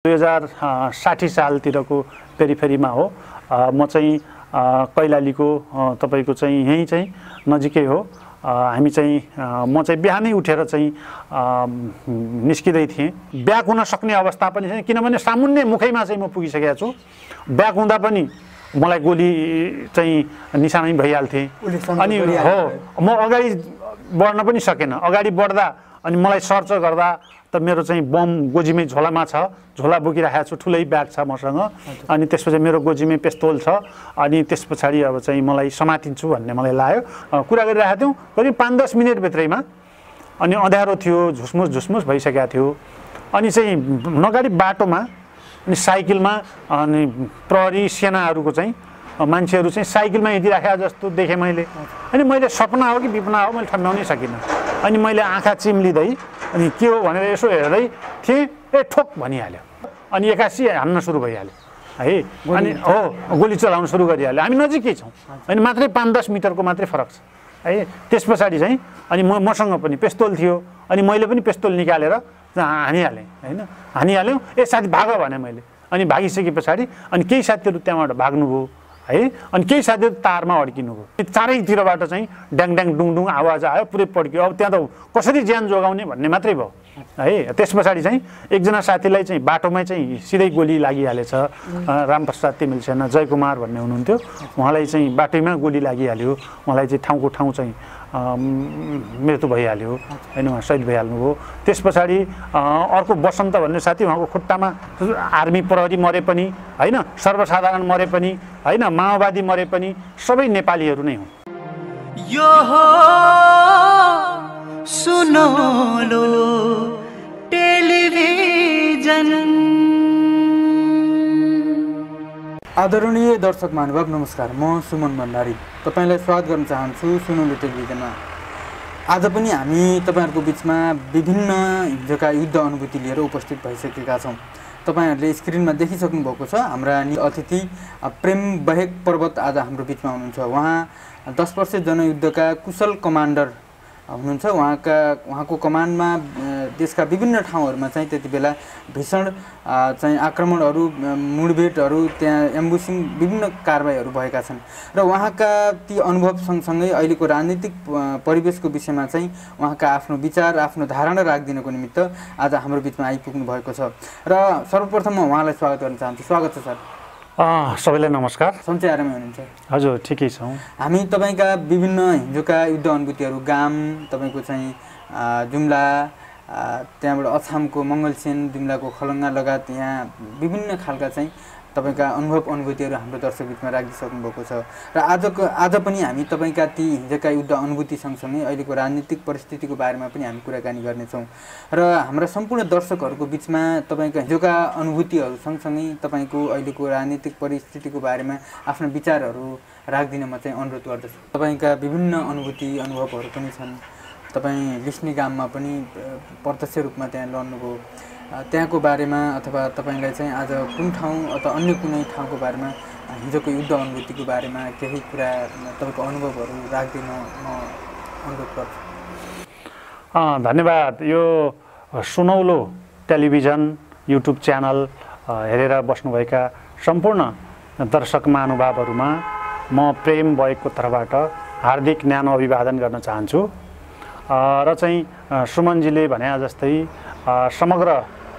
2060 सालतिरको पेरिफेरीमा हो। म चाहिँ कैलालीको तपाईको चाहिँ यही चाहिँ नजिकै हो। हामी चाहिँ म चाहिँ बिहानै उठेर चाहिँ निस्किदै थिएँ। ब्याक हुन सक्ने अवस्था पनि छैन, किनभने सामुन्ने मुखैमा चाहिँ म पुगिसकेको छु। ब्याक हुँदा पनि मलाई गोली चाहिँ निशानै भइहाल्थे। अनि हो, म अगाडि बढ्न पनि सकेन। अगाडि बढ्दा अनि मलाई सर्च गर्दा त मेरो चाहिँ बम गोजीमै झोलामा छ, झोला बोकिराखेको छु, ठुलै ब्याग छ मसँग। अनि त्यसपछि मेरो गोजीमै पिस्तोल छ। अनि त्यस पछाडि अब चाहिँ मलाई समातिन्छु भन्ने मलाई लाग्यो। कुरा गरिरहेको थियौँ करिब 5-10 मिनट भित्रैमा। अनि अँध्यारो थियो, झुसमुस झुसमुस भइसकेको थियो। अनि चाहिँ नगाडी बाटोमा अनि साइकलमा अनि प्रहरी सेनाहरूको चाहिँ मान्छेहरू चाहिँ साइकलमा हिँडिराखेको जस्तो देखेँ मैले। अनि मैले सपना हो कि विपना हो मैले ठम्ब्याउनै सकिनँ। अनि मैले आँखा चिम्लिँदै अनि के हो भनेर यसो हेर्दै थिएँ, ए ठोक भनिहाल्यो। अनि एक्कासी हान्न सुरु भइहाल्यो है। अनि हो, गोली चलाउन सुरु गरिहाल्यो। हामी नजिकै छौँ, अनि मात्रै 5-10 मिटरको मात्रै फरक छ है। त्यस पछाडि चाहिँ अनि मसँग पनि पिस्तोल थियो। अनि मैले पनि पिस्तोल निकालेर हानिहालेँ होइन, हानिहाल्यौँ। ए साथी भाग भने मैले। अनि भागिसके पछाडि अनि केही साथीहरू त्यहाँबाट भाग्नुभयो है। अनि केही साथीहरू तारमा अड्किनुभयो। चारैतिरबाट चाहिँ ड्याङ ड्याङ डुङडुङ आवाज आयो, पुरै पड्क्यो। अब त्यहाँ त कसरी ज्यान जोगाउने भन्ने मात्रै भयो है। त्यस पछाडि चाहिँ एकजना साथीलाई चाहिँ बाटोमै चाहिँ सिधै गोली लागिहालेछ। रामप्रसाद तिमिलसेना जयकुमार भन्ने हुनुहुन्थ्यो, उहाँलाई चाहिँ बाटैमा गोली लागिहाल्यो। उहाँलाई चाहिँ ठाउँको ठाउँ चाहिँ मृत्यु भइहाल्यो होइन, उहाँ शहीद भइहाल्नुभयो। त्यस पछाडि अर्को बसन्त भन्ने साथी, उहाँको खुट्टामा आर्मी प्रहरी मरे पनि होइन, सर्वसाधारण मरे पनि होइन, माओवादी मरे पनि सबै नेपालीहरू नै हुन्। यो हो सुनौलो टेलिभिजन। आदरणीय दर्शक महानुभाव नमस्कार, म सुमन भण्डारी तपाईलाई स्वागत गर्न चाहन्छु सुनौलो टेलिभिजनमा। आज पनि हामी तपाईहरुको बीचमा विभिन्न हिजोका युद्ध अनुभूति लिएर उपस्थित भइसकेका छौं। तपाईहरुले स्क्रिनमा देखिसक्नु भएको छ हाम्रा अतिथि प्रेम बहेक पर्वत आज हाम्रो बीचमा हुनुहुन्छ। उहाँ 10 वर्ष जनयुद्धका कुशल कमान्डर हुनुहुन्छ। उहाँको कमान्डमा देशका विभिन्न ठाउँहरुमा चाहिँ त्यतिबेला भीषण चाहिँ आक्रमणहरु, मुठभेडहरु, त्यहाँ एम्बुसिङ विभिन्न कारबाहीहरु भएका छन् र उहाँका ती अनुभव सँगसँगै अहिलेको राजनीतिक परिवेशको विषयमा चाहिँ उहाँका आफ्नो विचार, आफ्नो धारणा राख्दिनको निमित्त आज हाम्रो बीचमा आइपुग्नु भएको छ। र सर्वप्रथम म उहाँलाई स्वागत गर्न चाहन्छु। स्वागत छ सर। सबैलाई नमस्कार। सन्चै आरामै हुनुहुन्छ? हजुर ठिकै छौँ। हामी तपाईका विभिन्न हिजोका युद्ध अनुभूतिहरू, गाम तपाईको चाहिँ जुम्ला, त्यहाँबाट अछामको मङ्गलसेन, जुम्लाको खलङ्गा लगायत यहाँ विभिन्न खालका चाहिँ तपाईका अनुभूतिहरू हाम्रो दर्शक बीचमा राखिसक्नु भएको छ। र आज पनि हामी तपाईका ती हिजोका युद्ध अनुभूति सँगसँगै अहिलेको राजनीतिक परिस्थितिको बारेमा पनि हामी कुराकानी गर्नेछौँ। र हाम्रा सम्पूर्ण दर्शकहरूको बीचमा तपाईका हिजोका अनुभूतिहरू सँगसँगै तपाईको अहिलेको राजनीतिक परिस्थितिको बारेमा आफ्नो विचारहरू राख्दिन म चाहिँ अनुरोध गर्दछु। तपाईका विभिन्न अनुभवहरू पनि छन्। तपाईँ लिस्नी गाममा पनि प्रत्यक्ष रूपमा त्यहाँ लड्नुभयो। त्यहाँको बारेमा अथवा तपाईलाई चाहिँ आज कुन ठाउँ अथवा अन्य कुनै ठाउँको बारेमा हिजोको युद्ध अनुभूतिको बारेमा केही कुरा तपाईको अनुभवहरू राख्दिन म अनुरोध गर्छु। धन्यवाद। यो सुनौलो टेलिभिजन युट्युब च्यानल हेरेर बस्नुभएका सम्पूर्ण दर्शक महानुभावहरूमा म प्रेम बहेकको तर्फबाट हार्दिक न्यानो अभिवादन गर्न चाहन्छु। र चाहिँ सुमनजीले भने जस्तै समग्र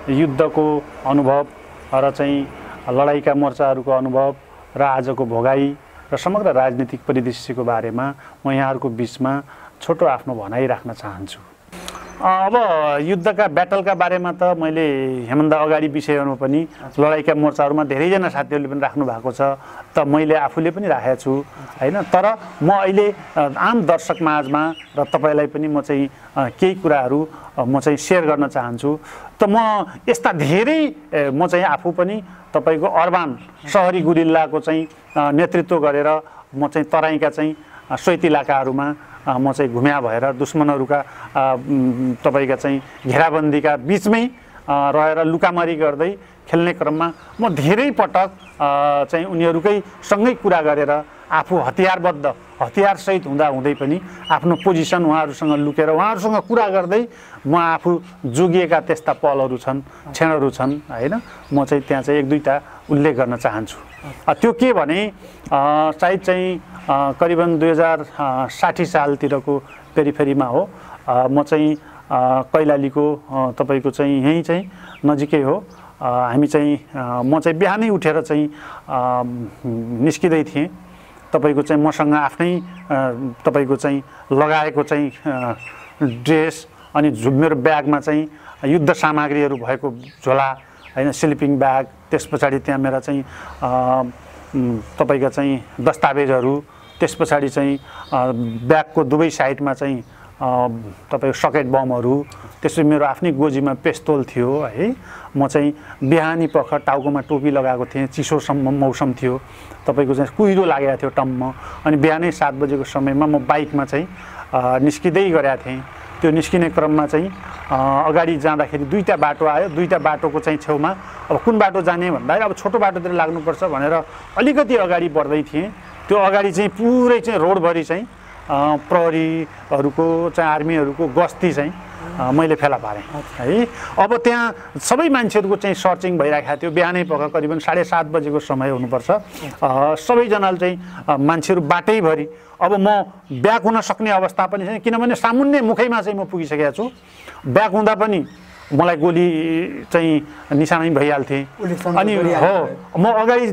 युद्धको अनुभव र चाहिँ लडाइँका मोर्चाहरूको अनुभव र आजको भोगाई र समग्र राजनीतिक परिदृश्यको बारेमा म यहाँहरूको बीचमा छोटो आफ्नो भनाइ राख्न चाहन्छु। अब युद्धका ब्याटलका बारेमा त मैले हेमन्त अगाडि विषयहरूमा पनि लडाइँका मोर्चाहरूमा धेरैजना साथीहरूले पनि राख्नु भएको छ, त मैले आफूले पनि राखेको छु होइन। तर म अहिले आम दर्शक माझमा र तपाईलाई पनि म चाहिँ केही कुराहरू म चाहिँ सेयर गर्न चाहन्छु। त म यस्ता धेरै म चाहिँ आफू पनि तपाईको अर्बान सहरी गुरिल्लाको चाहिँ नेतृत्व गरेर म चाहिँ तराईका चाहिँ सोइत इलाकाहरूमा म चाहिँ घुम्या भएर दुश्मनहरूका तपाईका चाहिँ घेराबन्दीका बीचमै रहेर लुकामरी गर्दै खेल्ने क्रममा म धेरै पटक चाहिँ उनीहरूकै सँगै कुरा गरेर आफू हतियारसहित हुँदै पनि आफ्नो पोजिसन उहाँहरूसँग लुकेर उहाँहरूसँग कुरा गर्दै म आफू जोगिएका त्यस्ता पलहरू छन् क्षणहरू छन् होइन। म चाहिँ त्यहाँ चाहिँ 1-2टा उल्लेख गर्न चाहन्छु। त्यो के भने सायद चाहिँ करिबन 2060 सालतिरको पेरिफेरीमा हो। म चाहिँ कैलालीको तपाईँको चाहिँ यहीँ चाहिँ नजिकै हो। हामी चाहिँ म चाहिँ बिहानै उठेर चाहिँ निस्किँदै थिएँ। तपाईँको चाहिँ मसँग आफ्नै तपाईँको चाहिँ लगाएको चाहिँ ड्रेस अनि मेरो ब्यागमा चाहिँ युद्ध सामग्रीहरू भएको झोला होइन, स्लिपिङ ब्याग, त्यस पछाडि त्यहाँ मेरा चाहिँ तपाईँका चाहिँ दस्तावेजहरू, त्यस पछाडि चाहिँ ब्यागको दुवै साइडमा चाहिँ तपाईँको सकेट बमहरू, त्यसपछि मेरो आफ्नै गोजीमा पेस्तोल थियो है। म चाहिँ बिहानी पख टाउकोमा टोपी लगाएको थिएँ, चिसोसम्म मौसम थियो, तपाईँको चाहिँ कुहिरो लागेको थियो टम्म। अनि बिहानै 7 बजेको समयमा म बाइकमा चाहिँ निस्किँदै गरेका थिएँ। त्यो निस्किने क्रममा चाहिँ अगाडि जाँदाखेरि 2टा बाटो आयो। 2टा बाटोको चाहिँ छेउमा अब कुन बाटो जाने भन्दाखेरि अब छोटो बाटोतिर लाग्नुपर्छ भनेर अलिकति अगाडि बढ्दै थिएँ। त्यो अगाडि चाहिँ पुरै चाहिँ रोडभरि चाहिँ प्रहरीहरूको चाहिँ आर्मीहरूको गस्ती चाहिँ मैले फेला पारेँ है। अब त्यहाँ सबै मान्छेहरूको चाहिँ सर्चिङ भइरहेको थियो। बिहानै पख करिबन 7:30 बजेको समय हुनुपर्छ। सबैजनाले चाहिँ मान्छेहरू बाटैभरि। अब म ब्याक हुन सक्ने अवस्था पनि छैन, किनभने सामुन्ने मुखैमा चाहिँ म पुगिसकेको छु। ब्याक हुँदा पनि मलाई गोली चाहिँ निशानै भइहाल्थेँ। अनि हो, म अगाडि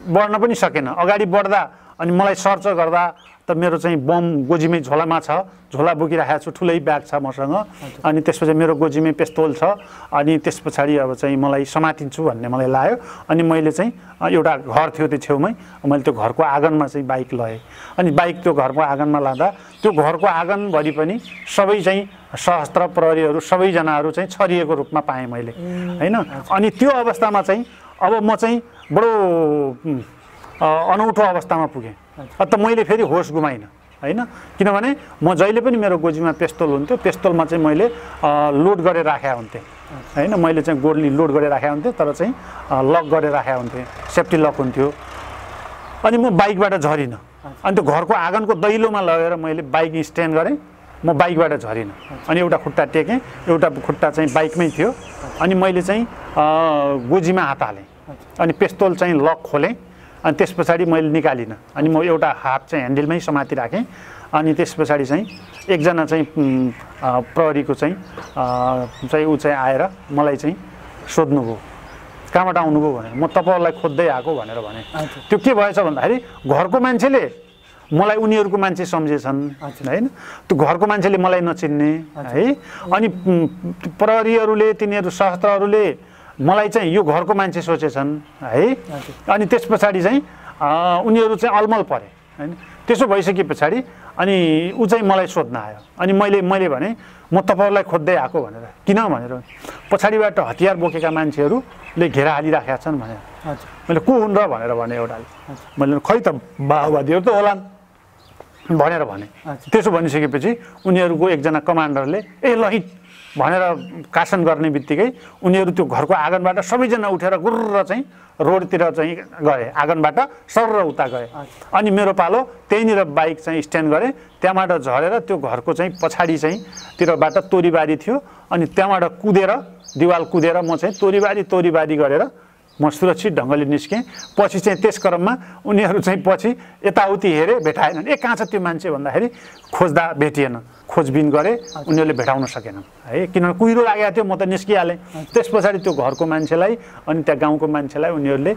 बढ्न पनि सकेन। अगाडि बढ्दा अनि मलाई सर्च गर्दा त मेरो चाहिँ बम गोजीमै झोलामा छ, झोला बोकिराखेको छु, ठुलै ब्याग छ मसँग। अनि त्यसपछि मेरो गोजीमै पिस्तोल छ। अनि त्यस पछाडि अब चाहिँ मलाई समातिन्छु भन्ने मलाई लाग्यो। अनि मैले चाहिँ एउटा घर थियो त्यो छेउमै, मैले त्यो घरको आँगनमा चाहिँ बाइक लगाएँ। अनि बाइक त्यो घरको आँगनमा लाँदा त्यो घरको आँगनभरि पनि सबै चाहिँ सशस्त्र प्रहरीहरू सबैजनाहरू चाहिँ छरिएको रूपमा पाएँ मैले होइन। अनि त्यो अवस्थामा चाहिँ अब म चाहिँ बडो अनौठो अवस्थामा पुगेँ। त मैले फेरि होस गुमाइनँ होइन, किनभने म जहिले पनि मेरो गोजीमा पिस्तोल हुन्थ्यो। पिस्तोलमा चाहिँ मैले लोड गरेर राखेका हुन्थेँ होइन। मैले चाहिँ गोली लोड गरेर राखेका हुन्थेँ, तर चाहिँ लक गरेर राखेका हुन्थेँ, सेफ्टी लक हुन्थ्यो। अनि म बाइकबाट झरिनँ। अनि त्यो घरको आँगनको दैलोमा लगेर मैले बाइक स्ट्यान्ड गरेँ। म बाइकबाट झरिनँ। अनि एउटा खुट्टा टेकेँ, एउटा खुट्टा चाहिँ बाइकमै थियो। अनि मैले चाहिँ गोजीमा हात हालेँ। अनि पिस्तोल चाहिँ लक खोलेँ। अनि त्यस पछाडि मैले निकालिनँ। अनि म एउटा हात चाहिँ ह्यान्डलमै समातिराखेँ। अनि त्यस पछाडि चाहिँ एकजना चाहिँ प्रहरीको चाहिँ ऊ चाहिँ आएर मलाई चाहिँ सोध्नुभयो, कहाँबाट आउनुभयो भनेर। म तपाईँहरूलाई खोज्दै आएको भनेर भने। त्यो के भएछ भन्दाखेरि घरको मान्छेले मलाई उनीहरूको मान्छे सम्झेछन् होइन। त्यो घरको मान्छेले मलाई नचिन्ने है। अनि प्रहरीहरूले, तिनीहरू सशस्त्रहरूले मलाई चाहिँ यो घरको मान्छे सोचेछन् है। अनि त्यस पछाडि चाहिँ उनीहरू चाहिँ अलमल परे होइन। त्यसो भइसके पछाडि अनि ऊ चाहिँ मलाई सोध्न आयो। अनि मैले भने म तपाईँहरूलाई खोज्दै आएको भनेर। किन भनेर पछाडिबाट हतियार बोकेका मान्छेहरूले घेरा हालिराखेका छन् भनेर। मैले को हुन् र भनेर भने एउटाले। मैले खै त माओवादीहरू त होलान् भनेर भने। त्यसो भनिसकेपछि उनीहरूको एकजना कमान्डरले ए ल भनेर कासन गर्ने बित्तिकै उनीहरू त्यो घरको आँगनबाट सबैजना उठेर गुर्र चाहिँ रोडतिर चाहिँ गए, आँगनबाट सर्र उता गए। अनि मेरो पालो त्यहीँनिर बाइक चाहिँ स्ट्यान्ड गरेँ। त्यहाँबाट झरेर त्यो घरको चाहिँ पछाडि चाहिँ तिरबाट तोरीबारी थियो। अनि त्यहाँबाट कुदेर दिवाल कुदेर म चाहिँ तोरीबारी गरेर म सुरक्षित ढङ्गले निस्केँ। पछि चाहिँ त्यस क्रममा उनीहरू चाहिँ पछि यताउति हेरे, भेटाएनन्। ए कहाँ छ त्यो मान्छे भन्दाखेरि खोज्दा भेटिएन। खोजबिन गरेँ, उनीहरूले भेटाउन सकेनन् है, किनभने कुहिरो लागेको थियो। म त निस्किहालेँ। त्यस पछाडि त्यो घरको मान्छेलाई अनि त्यहाँ गाउँको मान्छेलाई उनीहरूले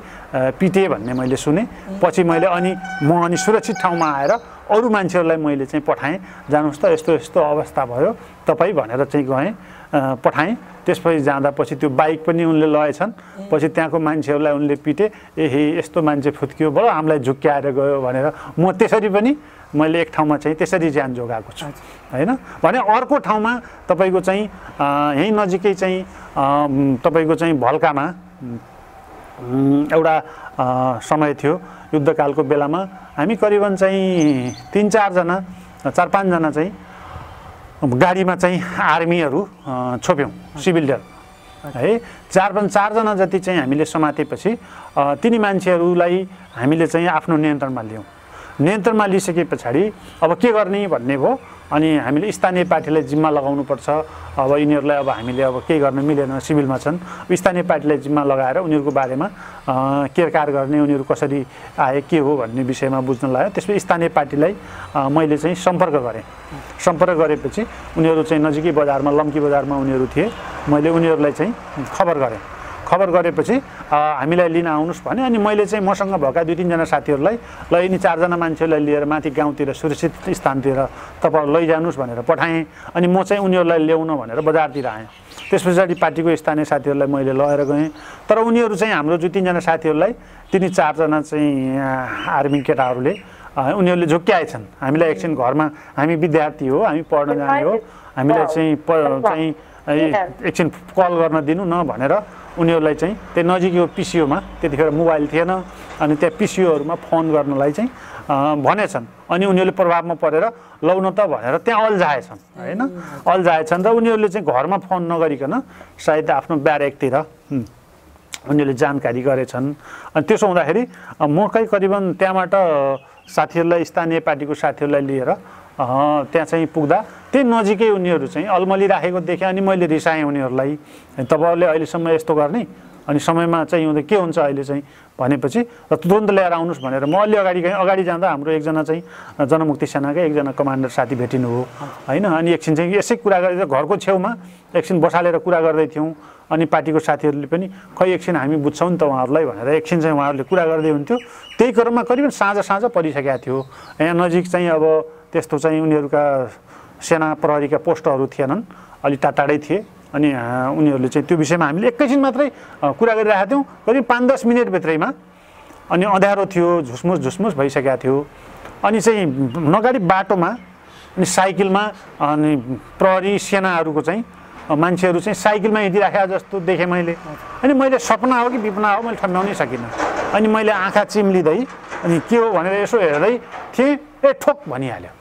पिटे भन्ने मैले सुने। पछि मैले अनि सुरक्षित ठाउँमा आएर अरू मान्छेहरूलाई मैले चाहिँ पठाएँ, जानुहोस् त यस्तो यस्तो अवस्था भयो तपाईँ भनेर चाहिँ गएँ, पठाएँ। त्यसपछि जाँदा पछि त्यो बाइक पनि उनले लगेछन्। पछि त्यहाँको मान्छेहरूलाई उनले पिटे, ए यस्तो मान्छे फुत्कियो, बडो हामीलाई झुक्क्याएर गयो भनेर। म त्यसरी पनि मैले एक ठाउँमा चाहिँ त्यसरी ज्यान जोगाएको छु होइन। भने अर्को ठाउँमा तपाईँको चाहिँ यहीँ नजिकै चाहिँ तपाईँको चाहिँ भल्कामा एउटा समय थियो युद्धकालको बेलामा। हामी करिबन चाहिँ 4-5 जना चाहिँ गाडीमा चाहिँ आर्मीहरू छोप्यौँ, सिभिलियन है। चारजना जति चाहिँ हामीले समातेपछि तिनी मान्छेहरूलाई हामीले चाहिँ आफ्नो नियन्त्रणमा लियौँ। नियन्त्रणमा लिइसके पछाडि अब के गर्ने भन्ने भयो। अनि हामीले स्थानीय पार्टीलाई जिम्मा लगाउनुपर्छ। अब यिनीहरूलाई अब हामीले अब केही गर्न मिलेन, सिभिलमा छन्। स्थानीय पार्टीलाई जिम्मा लगाएर उनीहरूको बारेमा केरकार गर्ने, उनीहरू कसरी आए के हो भन्ने विषयमा बुझ्न लाग्यो। त्यसपछि स्थानीय पार्टीलाई मैले चाहिँ सम्पर्क गरेँ। सम्पर्क गरेपछि उनीहरू चाहिँ नजिकै बजारमा, लम्की बजारमा उनीहरू थिए। मैले उनीहरूलाई चाहिँ खबर गरेँ। खबर गरेपछि हामीलाई लिन आउनुहोस् भने। अनि मैले चाहिँ मसँग भएका 2-3जना साथीहरूलाई ल यिनी 4जना मान्छेलाई लिएर माथि गाउँतिर सुरक्षित स्थानतिर तपाईँहरू लैजानुहोस् भनेर पठाएँ। अनि म चाहिँ उनीहरूलाई ल्याउन भनेर बजारतिर आएँ। त्यस पछाडि पार्टीको स्थानीय साथीहरूलाई मैले लगेर गएँ। तर उनीहरू चाहिँ हाम्रो 2-3जना साथीहरूलाई तिनी 4जना चाहिँ आर्मी केटाहरूले उनीहरूले झुक्क्याएछन्। हामीलाई एकछिन घरमा, हामी विद्यार्थी हो, हामी पढ्न जाने हो, हामीलाई चाहिँ एकछिन कल गर्न दिनु न भनेर उनीहरूलाई चाहिँ त्यो नजिकै पिसिओमा, त्यतिखेर मोबाइल थिएन, अनि त्यहाँ पिसिओहरूमा फोन गर्नलाई चाहिँ भनेछन्। अनि उनीहरूले प्रभावमा परेर लौन त भनेर त्यहाँ अल्झाएछन् होइन। अल्झाएछन् र उनीहरूले चाहिँ घरमा फोन नगरिकन सायद आफ्नो ब्यारेकतिर उनीहरूले जानकारी गरेछन्। अनि त्यसो हुँदाखेरि म करिबन त्यहाँबाट साथीहरूलाई, स्थानीय पार्टीको साथीहरूलाई लिएर त्यहाँ चाहिँ पुग्दा त्यही नजिकै उनीहरू चाहिँ अल्मली राखेको देखेँ। अनि मैले रिसाएँ उनीहरूलाई, तपाईँहरूले अहिलेसम्म यस्तो गर्ने, अनि समयमा चाहिँ हुँदा के हुन्छ अहिले चाहिँ भनेपछि र तुरन्त ल्याएर आउनुहोस् भनेर म अलि अगाडि गएँ। अगाडि जाँदा हाम्रो एकजना चाहिँ जनमुक्ति सेनाकै एकजना कमान्डर साथी भेटिनु हो होइन। अनि एकछिन चाहिँ यसै कुरा गरेर घरको छेउमा एकछिन बसालेर कुरा गर्दै थियौँ। अनि पार्टीको साथीहरूले पनि खै एकछिन हामी बुझ्छौँ नि त उहाँहरूलाई भनेर एकछिन चाहिँ उहाँहरूले कुरा गर्दै हुन्थ्यो। त्यही क्रममा करिबन साँझ परिसकेको थियो। यहाँ नजिक चाहिँ अब त्यस्तो चाहिँ उनीहरूका सेना प्रहरीका पोस्टहरू थिएनन्, अलि टाढै थिए। अनि उनीहरूले चाहिँ त्यो विषयमा हामीले एकैछिन मात्रै कुरा गरिरहेका थियौँ, करिब 5-10 मिनटभित्रैमा। अनि अँध्यारो थियो, झुसमुस भइसकेको थियो। अनि चाहिँ नगाडी बाटोमा अनि साइकलमा अनि प्रहरी सेनाहरूको चाहिँ मान्छेहरू चाहिँ साइकलमा हिँडिराखेका जस्तो देखेँ मैले। अनि मैले सपना हो कि विपना हो मैले ठम्ब्याउनै सकिनँ। अनि मैले आँखा चिम्लिँदै अनि के हो भनेर यसो हेर्दै थिएँ, ए ठोक भनिहाल्यो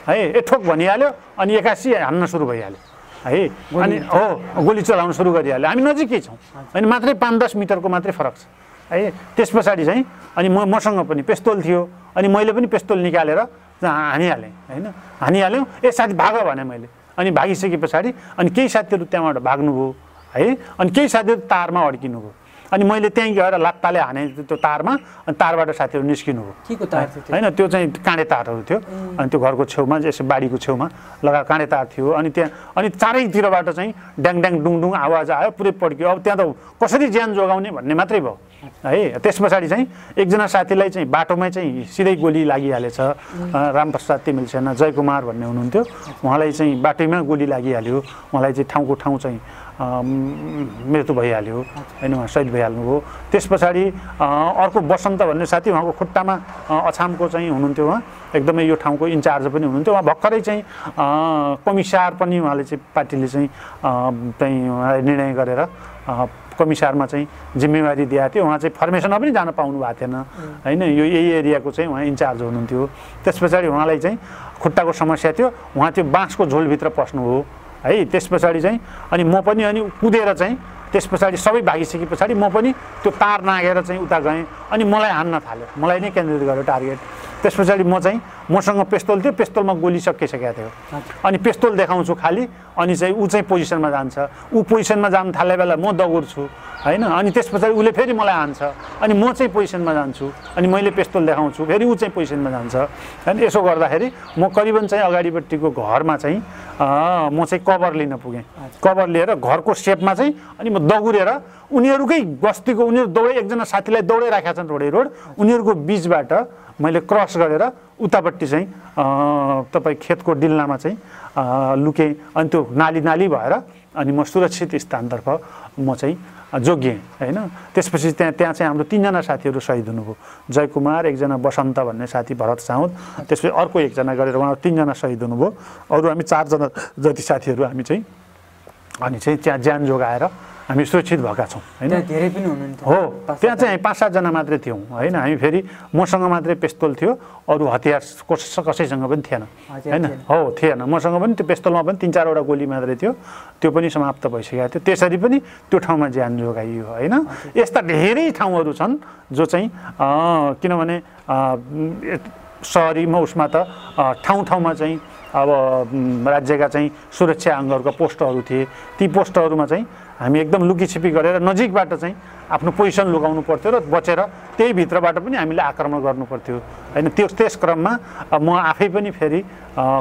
है, ए ठोक भनिहाल्यो। अनि एक्कासी हान्न सुरु भइहाल्यो है। अनि हो गोली चलाउन सुरु गरिहाल्यो। हामी नजिकै छौँ, अनि मात्रै 5-10 मिटरको मात्रै फरक छ है। त्यस पछाडि चाहिँ अनि मसँग पनि पिस्तोल थियो। अनि मैले पनि पिस्तोल निकालेर हानिहालेँ होइन। हानिहाल्यौँ, ए साथी भाग भने मैले। अनि भागिसके पछाडि अनि केही साथीहरू त्यहाँबाट भाग्नुभयो है। अनि केही साथीहरू तारमा अड्किनु भयो। अनि मैले त्यहीँ गएर लात्ताले हाने त्यो तारमा। अनि तारबाट साथीहरू निस्किनु हो होइन। त्यो चाहिँ काँडे तारहरू थियो। अनि त्यो घरको छेउमा यसो बारीको छेउमा लगा काँडे तार थियो। अनि त्यहाँ अनि चारैतिरबाट चाहिँ ड्याङ डुङडुङ आवाज आयो, पुरै पड्क्यो। अब त्यहाँ त कसरी ज्यान जोगाउने भन्ने मात्रै भयो है। त्यस पछाडि चाहिँ एकजना साथीलाई चाहिँ बाटोमै चाहिँ सिधै गोली लागिहालेछ। रामप्रसाद तिमिल सेना जयकुमार भन्ने हुनुहुन्थ्यो, उहाँलाई चाहिँ बाटैमा गोली लागिहाल्यो। उहाँलाई चाहिँ ठाउँको ठाउँ चाहिँ मृत्यु भइहाल्यो होइन, उहाँ शहीद भइहाल्नुभयो। त्यस पछाडि अर्को बसन्त भन्ने साथी, उहाँको खुट्टामा अछामको चाहिँ हुनुहुन्थ्यो। उहाँ एकदमै यो ठाउँको इन्चार्ज पनि हुनुहुन्थ्यो। उहाँ भर्खरै चाहिँ कमिसार पनि उहाँले चाहिँ पार्टीले चाहिँ उहाँलाई निर्णय गरेर कमिसारमा चाहिँ जिम्मेवारी दिएको थियो। उहाँ चाहिँ फर्मेसनमा पनि जान पाउनु भएको थिएन होइन। यो यही एरियाको चाहिँ उहाँ इन्चार्ज हुनुहुन्थ्यो। त्यस पछाडि उहाँलाई चाहिँ खुट्टाको समस्या थियो। उहाँ त्यो बाँसको झोलभित्र पस्नु हो है। त्यस पछाडि चाहिँ अनि म पनि अनि कुदेर चाहिँ त्यस पछाडि सबै भागिसके पछाडि म पनि त्यो तार नागेर चाहिँ उता गएँ। अनि मलाई हान्न थाल्यो, मलाई नै केन्द्रित गर्यो टार्गेट। त्यस पछाडि म चाहिँ मसँग पिस्तोल थियो, पिस्तोलमा गोली सकिसकेको थियो। अनि पिस्तोल देखाउँछु खालि, अनि चाहिँ ऊ चाहिँ पोजिसनमा जान्छ। ऊ पोजिसनमा जानु थाल्ने बेला म दगुर्छु होइन। अनि त्यस पछाडि उसले फेरि मलाई हान्छ। अनि म चाहिँ पोजिसनमा जान्छु। अनि मैले पिस्तोल देखाउँछु, फेरि ऊ चाहिँ पोजिसनमा जान्छ। अनि यसो गर्दाखेरि म करिबन चाहिँ अगाडिपट्टिको घरमा चाहिँ म चाहिँ कभर लिन पुगेँ। कभर लिएर घरको सेपमा चाहिँ अनि म दगुरेर उनीहरूकै बस्तीको उनीहरू दौडै एकजना साथीलाई दौडै राखेका छन् रोड उनीहरूको बिचबाट मैले क्रस गरेर उतापट्टि चाहिँ तपाईँ खेतको डिल्लामा चाहिँ लुकेँ। अनि त्यो नाली भएर अनि म सुरक्षित स्थानतर्फ म चाहिँ जोगिएँ होइन। त्यसपछि त्यहाँ चाहिँ हाम्रो 3जना साथीहरू शहीद हुनुभयो। जयकुमार, एकजना बसन्त भन्ने साथी, भरत साउद, त्यसपछि अर्को एकजना गरेर उहाँ 3जना शहीद हुनुभयो। अरू हामी 4जना जति साथीहरू हामी चाहिँ अनि चाहिँ त्यहाँ ज्यान जोगाएर हामी सुरक्षित भएका छौँ होइन। धेरै पनि हुनुहुन्थ्यो हो, त्यहाँ चाहिँ हामी 5-7 जना मात्रै थियौँ होइन। हामी फेरि मसँग मात्रै पिस्तोल थियो, अरू हतियार कसैसँग पनि थिएन होइन। हो थिएन, मसँग पनि त्यो पिस्तोलमा पनि 3-4 वटा गोली मात्रै थियो, त्यो पनि समाप्त भइसकेको थियो। त्यसरी पनि त्यो ठाउँमा ज्यान जोगाइयो होइन। यस्ता धेरै ठाउँहरू छन् जो चाहिँ किनभने सहरीमा उसमा त ठाउँ-ठाउँमा चाहिँ अब राज्यका चाहिँ सुरक्षा अङ्गहरूका पोस्टहरू थिए। ती पोस्टहरूमा चाहिँ हामी एकदम लुकीछिपी गरेर नजिकबाट चाहिँ आफ्नो पोजिसन लुकाउनु पर्थ्यो र बचेर त्यही भित्रबाट पनि हामीले आक्रमण गर्नु पर्थ्यो होइन। त्यस क्रममा म आफै पनि फेरि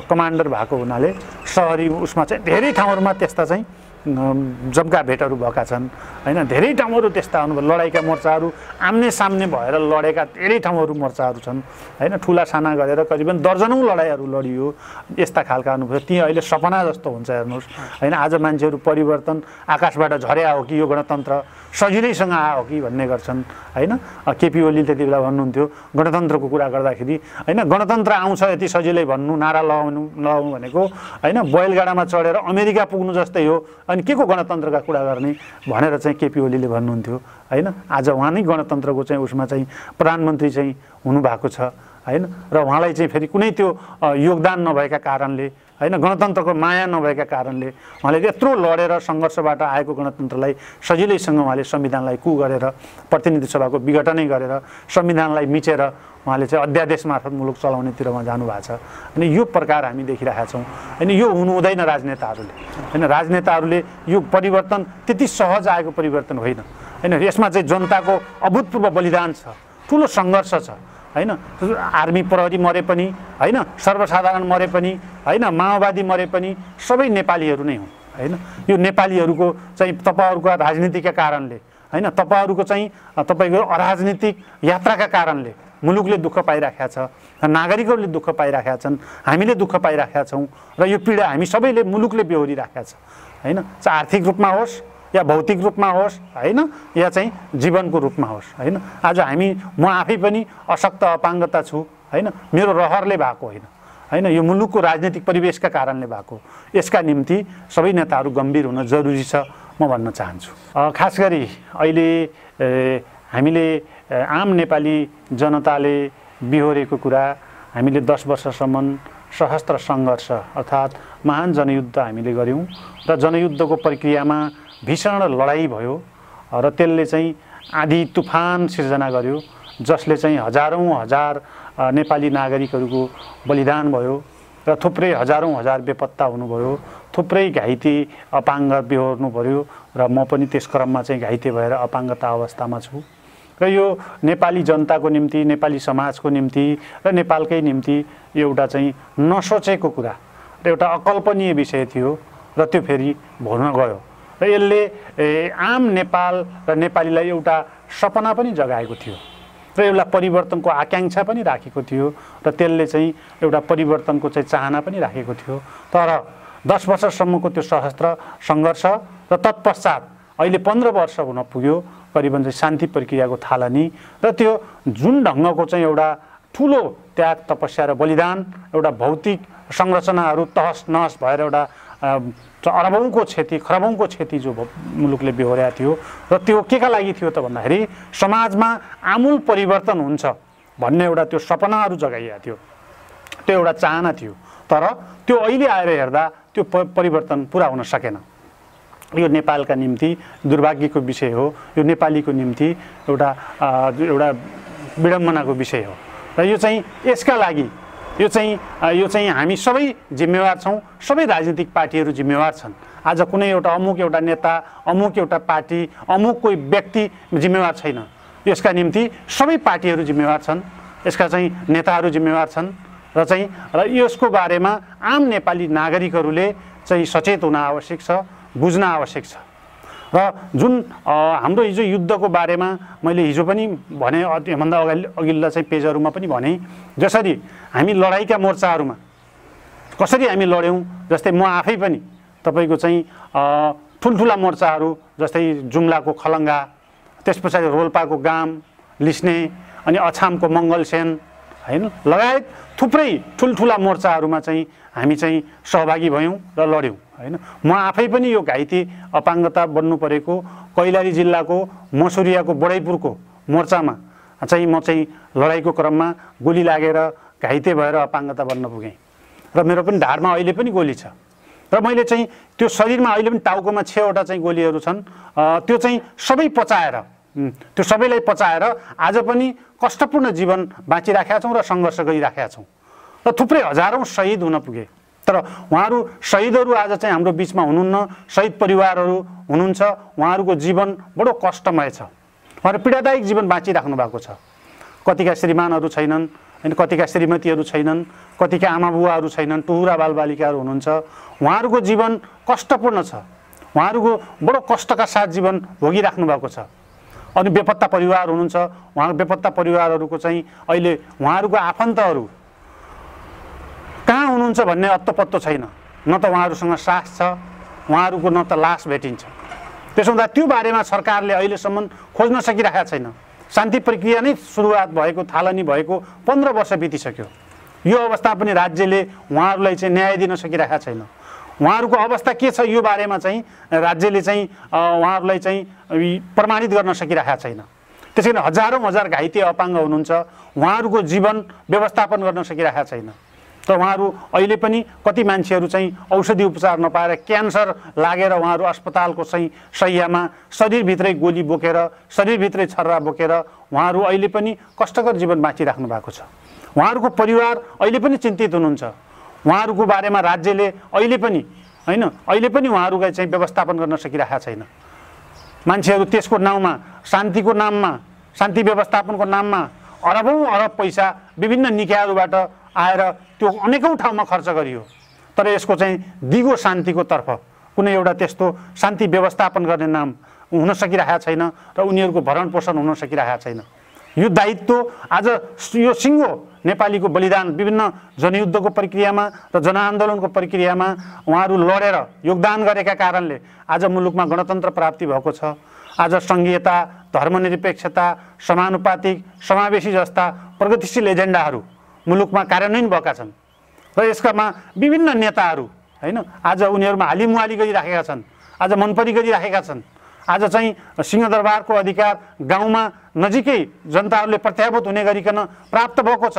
कमान्डर भएको हुनाले सहरी उसमा चाहिँ धेरै ठाउँहरूमा त्यस्ता चाहिँ जम्का भेटहरू भएका छन् होइन। धेरै ठाउँहरू त्यस्ता अनुभव, लडाइँका मोर्चाहरू आम्ने सामने भएर लडेका धेरै ठाउँहरू मोर्चाहरू छन् होइन। ठुला साना गरेर करिबन दर्जनौँ लडाइँहरू लडियो, यस्ता खालका अनुभव। ती अहिले सपना जस्तो हुन्छ हेर्नुहोस् होइन। आज मान्छेहरू परिवर्तन आकाशबाट झर्या हो कि यो गणतन्त्र सजिलैसँग आयो कि भन्ने गर्छन् होइन। केपी ओलीले त्यति बेला भन्नुहुन्थ्यो गणतन्त्रको कुरा गर्दाखेरि होइन, गणतन्त्र आउँछ यति सजिलै भन्नु, नारा लगाउनु भनेको होइन बैलगाडामा चढेर अमेरिका पुग्नु जस्तै हो, अनि के को गणतन्त्रका कुरा गर्ने भनेर चाहिँ केपी ओलीले भन्नुहुन्थ्यो होइन। आज उहाँ नै गणतन्त्रको चाहिँ उसमा चाहिँ प्रधानमन्त्री चाहिँ हुनुभएको छ होइन। र उहाँलाई चाहिँ फेरि कुनै त्यो योगदान नभएका कारणले होइन, गणतन्त्रको माया नभएका कारणले उहाँले यत्रो लडेर सङ्घर्षबाट आएको गणतन्त्रलाई सजिलैसँग उहाँले संविधानलाई गरेर प्रतिनिधि सभाको विघटनै गरेर संविधानलाई मिचेर उहाँले चाहिँ अध्यादेश मार्फत मुलुक चलाउनेतिरमा जानुभएको छ। अनि यो प्रकार हामी देखिरहेका छौँ होइन। यो हुनु हुँदैन राजनेताहरूले होइन। राजनेताहरूले यो परिवर्तन त्यति सहज आएको परिवर्तन होइन होइन। यसमा चाहिँ जनताको अभूतपूर्व बलिदान छ, ठुलो सङ्घर्ष छ होइन। आर्मी प्रहरी मरे पनि होइन, सर्वसाधारण मरे पनि होइन, माओवादी मरे पनि सबै नेपालीहरू नै हुन् होइन। यो नेपालीहरूको चाहिँ तपाईँहरूको राजनीतिका कारणले होइन, तपाईँहरूको चाहिँ तपाईँको अराजनीतिक यात्राका कारणले मुलुकले दुःख पाइराखेका छ, नागरिकहरूले दुःख पाइराखेका छन्, हामीले दुःख पाइराखेका छौँ र यो पीडा हामी सबैले मुलुकले बेहोरिराखेका छ होइन। चाहे आर्थिक रूपमा होस् या भौतिक रूपमा होस् होइन, या चाहिँ जीवनको रूपमा होस् होइन। आज म आफै पनि अशक्त अपाङ्गता छु होइन, मेरो रहरले भएको होइन होइन, यो मुलुकको राजनीतिक परिवेशका कारणले भएको। यसका निम्ति सबै नेताहरू गम्भीर हुन जरुरी छ म भन्न चाहन्छु। खास गरी अहिले हामीले आम नेपाली जनताले बिहोरेको कुरा, हामीले 10 वर्षसम्म सशस्त्र सङ्घर्ष अर्थात् महान जनयुद्ध हामीले गऱ्यौँ र जनयुद्धको प्रक्रियामा भीषण लडाइँ भयो र त्यसले चाहिँ आँधी तुफान सिर्जना गर्यो, जसले चाहिँ हजार नेपाली नागरिकहरूको बलिदान भयो र थुप्रै हजार बेपत्ता हुनुभयो, थुप्रै घाइते अपाङ्ग बिहोर्नु पर्यो र म पनि त्यस क्रममा चाहिँ घाइते भएर अपाङ्गता अवस्थामा छु। र यो नेपाली जनताको निम्ति, नेपाली समाजको निम्ति र नेपालकै निम्ति एउटा चाहिँ नसोचेको कुरा र एउटा अकल्पनीय विषय थियो र त्यो फेरि हुन गयो र यसले आम नेपाल र नेपालीलाई एउटा सपना पनि जगाएको थियो र एउटा परिवर्तनको आकाङ्क्षा पनि राखेको थियो र त्यसले चाहिँ एउटा परिवर्तनको चाहिँ चाहना पनि राखेको थियो। तर 10 वर्षसम्मको त्यो सशस्त्र सङ्घर्ष र तत्पश्चात अहिले 15 वर्ष हुन पुग्यो करिबन चाहिँ शान्ति प्रक्रियाको थालनी र त्यो जुन ढङ्गको चाहिँ एउटा ठुलो त्याग तपस्या र बलिदान, एउटा भौतिक संरचनाहरू तहस नहस भएर एउटा अरबौँको क्षति खरबौँको क्षति जो मुलुकले बेहोरेको थियो र त्यो केका लागि थियो त भन्दाखेरि समाजमा आमूल परिवर्तन हुन्छ भन्ने एउटा त्यो सपनाहरू जगाइएको थियो, त्यो एउटा चाहना थियो। तर त्यो अहिले आएर हेर्दा त्यो परिवर्तन पुरा हुन सकेन। यो नेपालका निम्ति दुर्भाग्यको विषय हो, यो नेपालीको निम्ति एउटा विडम्बनाको विषय हो र यो चाहिँ यसका लागि यो चाहिँ हामी सबै जिम्मेवार छौँ, सबै राजनीतिक पार्टीहरू जिम्मेवार छन्। आज कुनै एउटा अमुक एउटा नेता, अमुक एउटा पार्टी, अमुक कोही व्यक्ति जिम्मेवार छैन। यसका निम्ति सबै पार्टीहरू जिम्मेवार छन्, यसका चाहिँ नेताहरू जिम्मेवार छन् र यसको बारेमा आम नेपाली नागरिकहरूले चाहिँ सचेत हुन आवश्यक छ, बुझ्न आवश्यक छ। र जुन हाम्रो हिजो युद्धको बारेमा मैले हिजो पनि भने, योभन्दा अघिल्ला चाहिँ पेजहरूमा पनि भने, जसरी हामी लडाइँका मोर्चाहरूमा कसरी हामी लड्यौँ, जस्तै म आफै पनि तपाईँको चाहिँ ठुल्ठुला मोर्चाहरू जस्तै जुम्लाको खलङ्गा, त्यस पछाडि रोल्पाको गाम लिस्ने, अनि अछामको मङ्गलसेन हैन लगायत थुप्रै ठुल्ठुला मोर्चाहरूमा चाहिँ हामी चाहिँ सहभागी भयौँ र लड्यौँ हैन। म आफै पनि यो घाइते अपाङ्गता बन्नु परेको कैलाली जिल्लाको मसुरियाको बडैपुरको मोर्चामा चाहिँ म चाहिँ लडाइँको क्रममा गोली लागेर घाइते भएर अपाङ्गता बन्न पुगेँ र मेरो पनि ढाडमा अहिले पनि गोली छ र मैले चाहिँ त्यो शरीरमा अहिले पनि टाउकोमा 6वटा चाहिँ गोलीहरू छन्। त्यो चाहिँ सबै पचाएर त्यो सबैलाई पचाएर आज पनि कष्टपूर्ण जीवन बाँचिराखेका छौँ र सङ्घर्ष गरिराखेका छौँ र थुप्रै हजारौँ शहीद हुन पुगे। तर उहाँहरू शहीदहरू आज चाहिँ हाम्रो बिचमा हुनुहुन्न, शहीद परिवारहरू हुनुहुन्छ, उहाँहरूको जीवन बडो कष्टमय छ, उहाँहरू पीडादायक जीवन बाँचिराख्नु भएको छ। कतिका श्रीमानहरू छैनन् होइन, कतिका श्रीमतीहरू छैनन्, कतिका आमा बुवाहरू छैनन्, टुहुरा बालबालिकाहरू हुनुहुन्छ, उहाँहरूको जीवन कष्टपूर्ण छ, उहाँहरूको बडो कष्टका साथ जीवन भोगिराख्नु भएको छ। अनि बेपत्ता परिवार हुनुहुन्छ, उहाँको बेपत्ता परिवारहरूको चाहिँ अहिले उहाँहरूको आफन्तहरू कहाँ हुनुहुन्छ भन्ने अत्तोपत्तो छैन, न त उहाँहरूसँग सास छ, उहाँहरूको न त लास भेटिन्छ। त्यसो हुँदा त्यो बारेमा सरकारले अहिलेसम्म खोज्न सकिरहेका छैन। शान्ति प्रक्रिया नै सुरुवात भएको थालनी भएको 15 वर्ष बितिसक्यो। यो अवस्था पनि राज्यले उहाँहरूलाई चाहिँ न्याय दिन सकिरहेका छैन। उहाँहरूको अवस्था के छ यो बारेमा चाहिँ राज्यले चाहिँ उहाँहरूलाई चाहिँ प्रमाणित गर्न सकिरहेका छैन। त्यसै कारण हजारौँ हजार घाइते अपाङ्ग हुनुहुन्छ, उहाँहरूको जीवन व्यवस्थापन गर्न सकिरहेका छैन। त उहाँहरू अहिले पनि कति मान्छेहरू चाहिँ औषधि उपचार नपाएर क्यान्सर लागेर उहाँहरू अस्पतालको चाहिँ शैय्यामा शरीरभित्रै गोली बोकेर शरीरभित्रै छर्रा बोकेर उहाँहरू अहिले पनि कष्टकर जीवन बाँचिराख्नु भएको छ। उहाँहरूको परिवार अहिले पनि चिन्तित हुनुहुन्छ। उहाँहरूको बारेमा राज्यले अहिले पनि होइन उहाँहरूलाई चाहिँ व्यवस्थापन गर्न सकिरहेका छैन। मान्छेहरू त्यसको नाउँमा शान्तिको नाममा शान्ति व्यवस्थापनको नाममा अरबौँ अरब पैसा विभिन्न निकायहरूबाट आएर त्यो अनेकौँ ठाउँमा खर्च गरियो, तर यसको चाहिँ दिगो शान्तिको तर्फ कुनै एउटा त्यस्तो शान्ति व्यवस्थापन गर्ने नाम हुन सकिरहेको छैन र उनीहरूको भरण पोषण हुन सकिरहेको छैन। यो दायित्व आज यो सिङ्गो नेपालीको बलिदान विभिन्न जनयुद्धको प्रक्रियामा र जनआन्दोलनको प्रक्रियामा उहाँहरू लडेर योगदान गरेका कारणले आज मुलुकमा गणतन्त्र प्राप्ति भएको छ। आज सङ्घीयता, धर्मनिरपेक्षता, समानुपातिक, समावेशी जस्ता प्रगतिशील एजेन्डाहरू मुलुकमा कार्यान्वयन भएका छन् र यसकामा विभिन्न नेताहरू होइन आज उनीहरूमा हालिमुहाली गरिराखेका छन्, आज मनपरी गरिराखेका छन्। आज चाहिँ सिंहदरबारको अधिकार गाउँमा नजिकै जनताहरूले प्रत्याभूत हुने गरिकन प्राप्त भएको छ,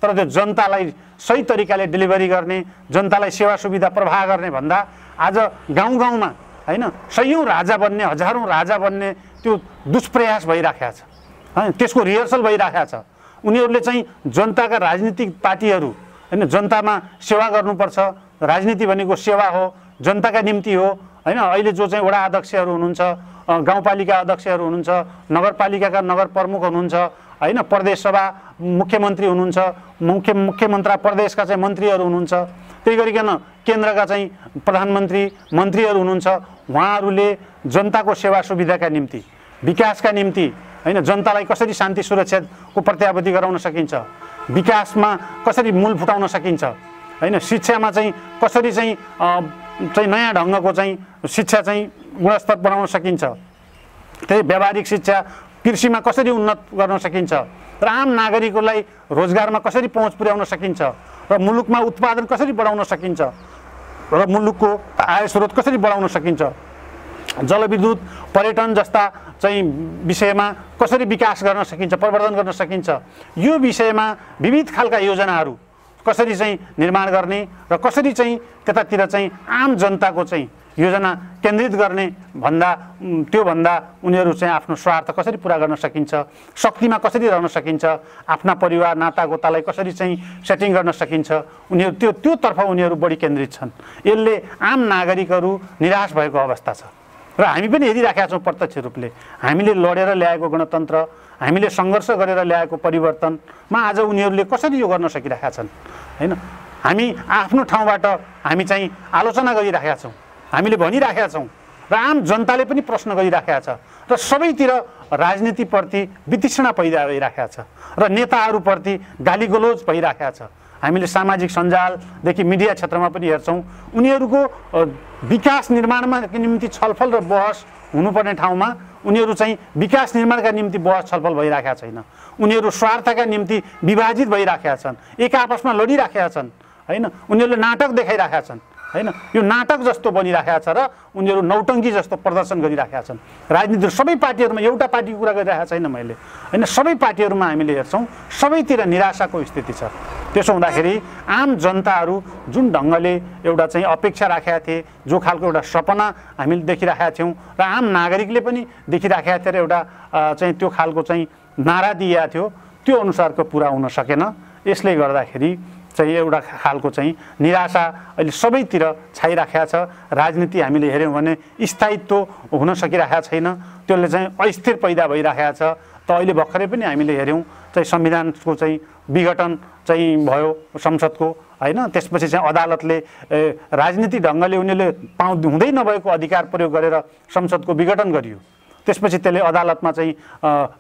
तर त्यो जनतालाई सही तरिकाले डेलिभरी गर्ने, जनतालाई सेवा सुविधा प्रवाह गर्ने भन्दा आज गाउँ गाउँमा होइन सयौँ राजा बन्ने, हजारौँ राजा बन्ने त्यो दुष्प्रयास भइराखेको छ होइन, त्यसको रिहर्सल भइराखेको छ। उनीहरूले चाहिँ जनताका राजनीतिक पार्टीहरू होइन जनतामा सेवा गर्नुपर्छ, राजनीति भनेको सेवा हो, जनताका निम्ति हो होइन। अहिले जो चाहिँ वडा अध्यक्षहरू हुनुहुन्छ, गाउँपालिका अध्यक्षहरू हुनुहुन्छ, नगरपालिकाका नगर प्रमुख हुनुहुन्छ होइन, प्रदेश सभा मुख्यमन्त्री हुनुहुन्छ, मुख्यमन्त्री प्रदेशका चाहिँ मन्त्रीहरू हुनुहुन्छ, त्यही गरिकन केन्द्रका चाहिँ प्रधानमन्त्री मन्त्रीहरू हुनुहुन्छ। उहाँहरूले जनताको सेवा सुविधाका निम्ति, विकासका निम्ति होइन, जनतालाई कसरी शान्ति सुरक्षाको प्रत्याभूति गराउन सकिन्छ, विकासमा कसरी मूल फुटाउन सकिन्छ होइन, शिक्षामा चाहिँ कसरी चाहिँ नयाँ ढङ्गको चाहिँ शिक्षा चाहिँ गुणस्तर बनाउन सकिन्छ, त्यही व्यावहारिक शिक्षा, कृषिमा कसरी उन्नत गर्न सकिन्छ र आम नागरिकलाई रोजगारमा कसरी पहुँच पुर्याउन सकिन्छ र मुलुकमा उत्पादन कसरी बढाउन सकिन्छ र मुलुकको आय स्रोत कसरी बढाउन सकिन्छ, जलविद्युत, पर्यटन जस्ता चाहिँ विषयमा कसरी विकास गर्न सकिन्छ, प्रवर्धन गर्न सकिन्छ, यो विषयमा विविध खालका योजनाहरू कसरी चाहिँ निर्माण गर्ने र कसरी चाहिँ त्यतातिर चाहिँ आम जनताको चाहिँ योजना केन्द्रित गर्ने त्योभन्दा उनीहरू चाहिँ आफ्नो स्वार्थ कसरी पुरा गर्न सकिन्छ, शक्तिमा कसरी रहन सकिन्छ, आफ्ना परिवार नातागोतालाई कसरी चाहिँ सेटिङ गर्न सकिन्छ, उनीहरू त्योतर्फ उनीहरू बढी केन्द्रित छन्। यसले आम नागरिकहरू निराश भएको अवस्था छ र हामी पनि हेरिराखेका छौँ प्रत्यक्ष रूपले। हामीले लडेर ल्याएको गणतन्त्र, हामीले सङ्घर्ष गरेर ल्याएको परिवर्तनमा आज उनीहरूले कसरी यो गर्न सकिरहेका छन् होइन। हामी आफ्नो ठाउँबाट हामी चाहिँ आलोचना गरिराखेका छौँ, हामीले भनिराखेका छौँ र आम जनताले पनि प्रश्न गरिराखेका छ र सबैतिर राजनीतिप्रति वितृष्णा पैदा भइराखेका छ र नेताहरूप्रति गालीगलोज भइराखेका छ। हामीले सामाजिक सञ्जालदेखि मिडिया क्षेत्रमा पनि हेर्छौँ, उनीहरूको विकास निर्माणमा निम्ति छलफल र बहस हुनुपर्ने ठाउँमा उनीहरू चाहिँ विकास निर्माणका निम्ति बहस छलफल भइराखेका छैन, उनीहरू स्वार्थका निम्ति विभाजित भइराखेका छन्, एक आपसमा लडिराखेका छन् हैन। उनीहरूले नाटक देखाइराखेका छन् हैन। यो नाटक जस्तो बनिराखेको छ र उनीहरू नौटङ्की जस्तो प्रदर्शन गरिराखेका छन्। राजनीति सबै पार्टीहरूमा एउटा पार्टीको कुरा गरिरहेको छैन मैले हैन, सबै पार्टीहरूमा हामीले हेर्छौँ सबैतिर निराशाको स्थिति छ। त्यसो हुँदाखेरि आम जनताहरू जुन ढङ्गले एउटा चाहिँ अपेक्षा राखेका थिए, जो खालको एउटा सपना हामीले देखिराखेका थियौँ र आम नागरिकले पनि देखिराखेका थिए र एउटा चाहिँ त्यो खालको चाहिँ नारा दिएको थियो, त्यो अनुसारको पुरा हुन सकेन। यसले गर्दाखेरि चाहिँ एउटा खालको चाहिँ निराशा अहिले सबैतिर छाइराखेको छ। राजनीति हामीले हेऱ्यौँ भने स्थायित्व हुन सकिरहेको छैन, त्यसले चाहिँ अस्थिर पैदा भइराखेको छ। त अहिले भर्खरै पनि हामीले हेऱ्यौँ चाहिँ संविधानको चाहिँ विघटन चाहिँ भयो संसदको हैन। त्यसपछि चाहिँ अदालतले राजनीतिक ढङ्गले उनीहरूले हुँदै नभएको अधिकार प्रयोग गरेर संसदको विघटन गरियो। त्यसपछि त्यसले अदालतमा चाहिँ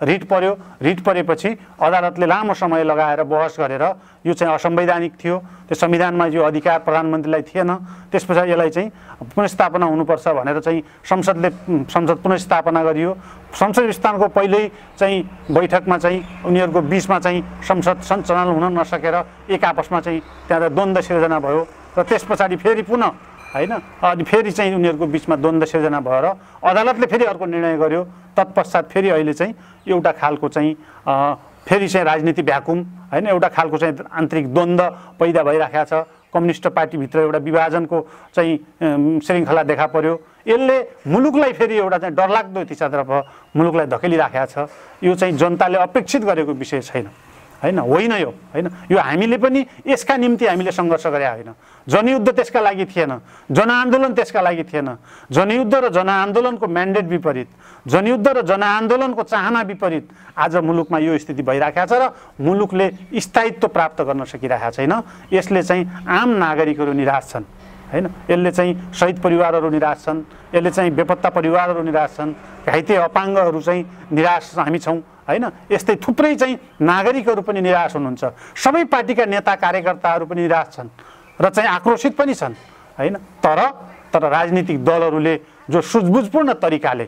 रिट पर्यो। रिट परेपछि अदालतले लामो समय लगाएर बहस गरेर यो चाहिँ असंवैधानिक थियो, त्यो संविधानमा यो अधिकार प्रधानमन्त्रीलाई थिएन। त्यस पछाडि यसलाई चाहिँ पुनर्स्थापना हुनुपर्छ भनेर चाहिँ संसद पुनर्स्थापना गरियो। संसद स्थानको पहिल्यै चाहिँ बैठकमा चाहिँ उनीहरूको बिचमा चाहिँ संसद सञ्चालन हुन नसकेर एक आपसमा चाहिँ त्यहाँ द्वन्द्व सिर्जना भयो र त्यस पछाडि फेरि पुनः हैन अनि फेरि चाहिँ उनीहरूको बिचमा द्वन्द्व सिर्जना भएर अदालतले फेरि अर्को निर्णय गर्यो। तत्पश्चात फेरि अहिले चाहिँ एउटा खालको चाहिँ फेरि चाहिँ राजनीति भ्याकुम हैन, एउटा खालको चाहिँ आन्तरिक द्वन्द्व पैदा भइराखेको छ। कम्युनिस्ट पार्टीभित्र एउटा विभाजनको चाहिँ श्रृङ्खला देखा पर्यो। यसले मुलुकलाई फेरि एउटा चाहिँ डरलाग्दो दिशातर्फ मुलुकलाई धकेलिराखेको छ। यो चाहिँ जनताले अपेक्षित गरेको विषय छैन हैन, होइन यो हैन। यो हामीले पनि यसका निम्ति हामीले सङ्घर्ष गरे होइन। जनयुद्ध त्यसका लागि थिएन, जनआन्दोलन त्यसका लागि थिएन। जनयुद्ध र जनआन्दोलनको म्यान्डेट विपरीत, जनयुद्ध र जनआन्दोलनको चाहना विपरीत आज मुलुकमा यो स्थिति भइराखेको छ र मुलुकले स्थायित्व प्राप्त गर्न सकिरहेको छैन। यसले चाहिँ आम नागरिकहरू निराश छन् हैन, यसले चाहिँ शहीद परिवारहरू निराश छन्, यसले चाहिँ बेपत्ता परिवारहरू निराश छन्, घाइते अपाङ्गहरू चाहिँ निराश हामी छौँ हैन। यस्तै थुप्रै चाहिँ नागरिकहरू पनि निराश हुनुहुन्छ। सबै पार्टीका नेता कार्यकर्ताहरू पनि निराश छन् र चाहिँ आक्रोशित पनि छन् हैन। तर राजनीतिक दलहरूले जो सुझबुझपूर्ण तरिकाले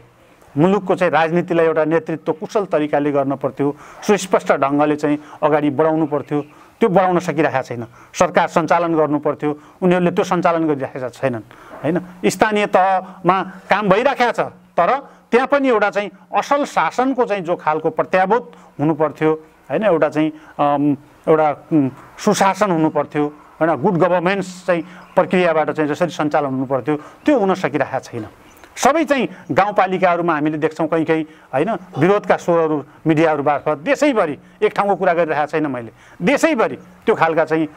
मुलुकको चाहिँ राजनीतिलाई एउटा नेतृत्व कुशल तरिकाले गर्न पर्थ्यो, सुस्पष्ट ढङ्गले चाहिँ अगाडि बढाउनु पर्थ्यो, त्यो बढाउन सकिरहेका छैन। सरकार सञ्चालन गर्नु पर्थ्यो, उनीहरूले त्यो सञ्चालन गरिरहेका छैनन् हैन। स्थानीय तहमा काम भइराखेको छ, तर त्यहाँ पनि एउटा चाहिँ असल शासनको चाहिँ जो खालको प्रत्याभूत हुनु पर्थ्यो हैन, एउटा चाहिँ एउटा सुशासन हुनु पर्थ्यो हैन, गुड गभर्नेन्स चाहिँ प्रक्रियाबाट चाहिँ जसरी सञ्चालन हुनु पर्थ्यो त्यो हुन सकिरहेको छैन। सबै चाहिँ गाउँपालिकाहरूमा हामीले देख्छौँ कहीँ कहीँ हैन विरोधका स्वरहरू मिडियाहरू मार्फत देशैभरि एक ठाउँको कुरा गरिरहेको छैन मैले, देशैभरि त्यो खालका चाहिँ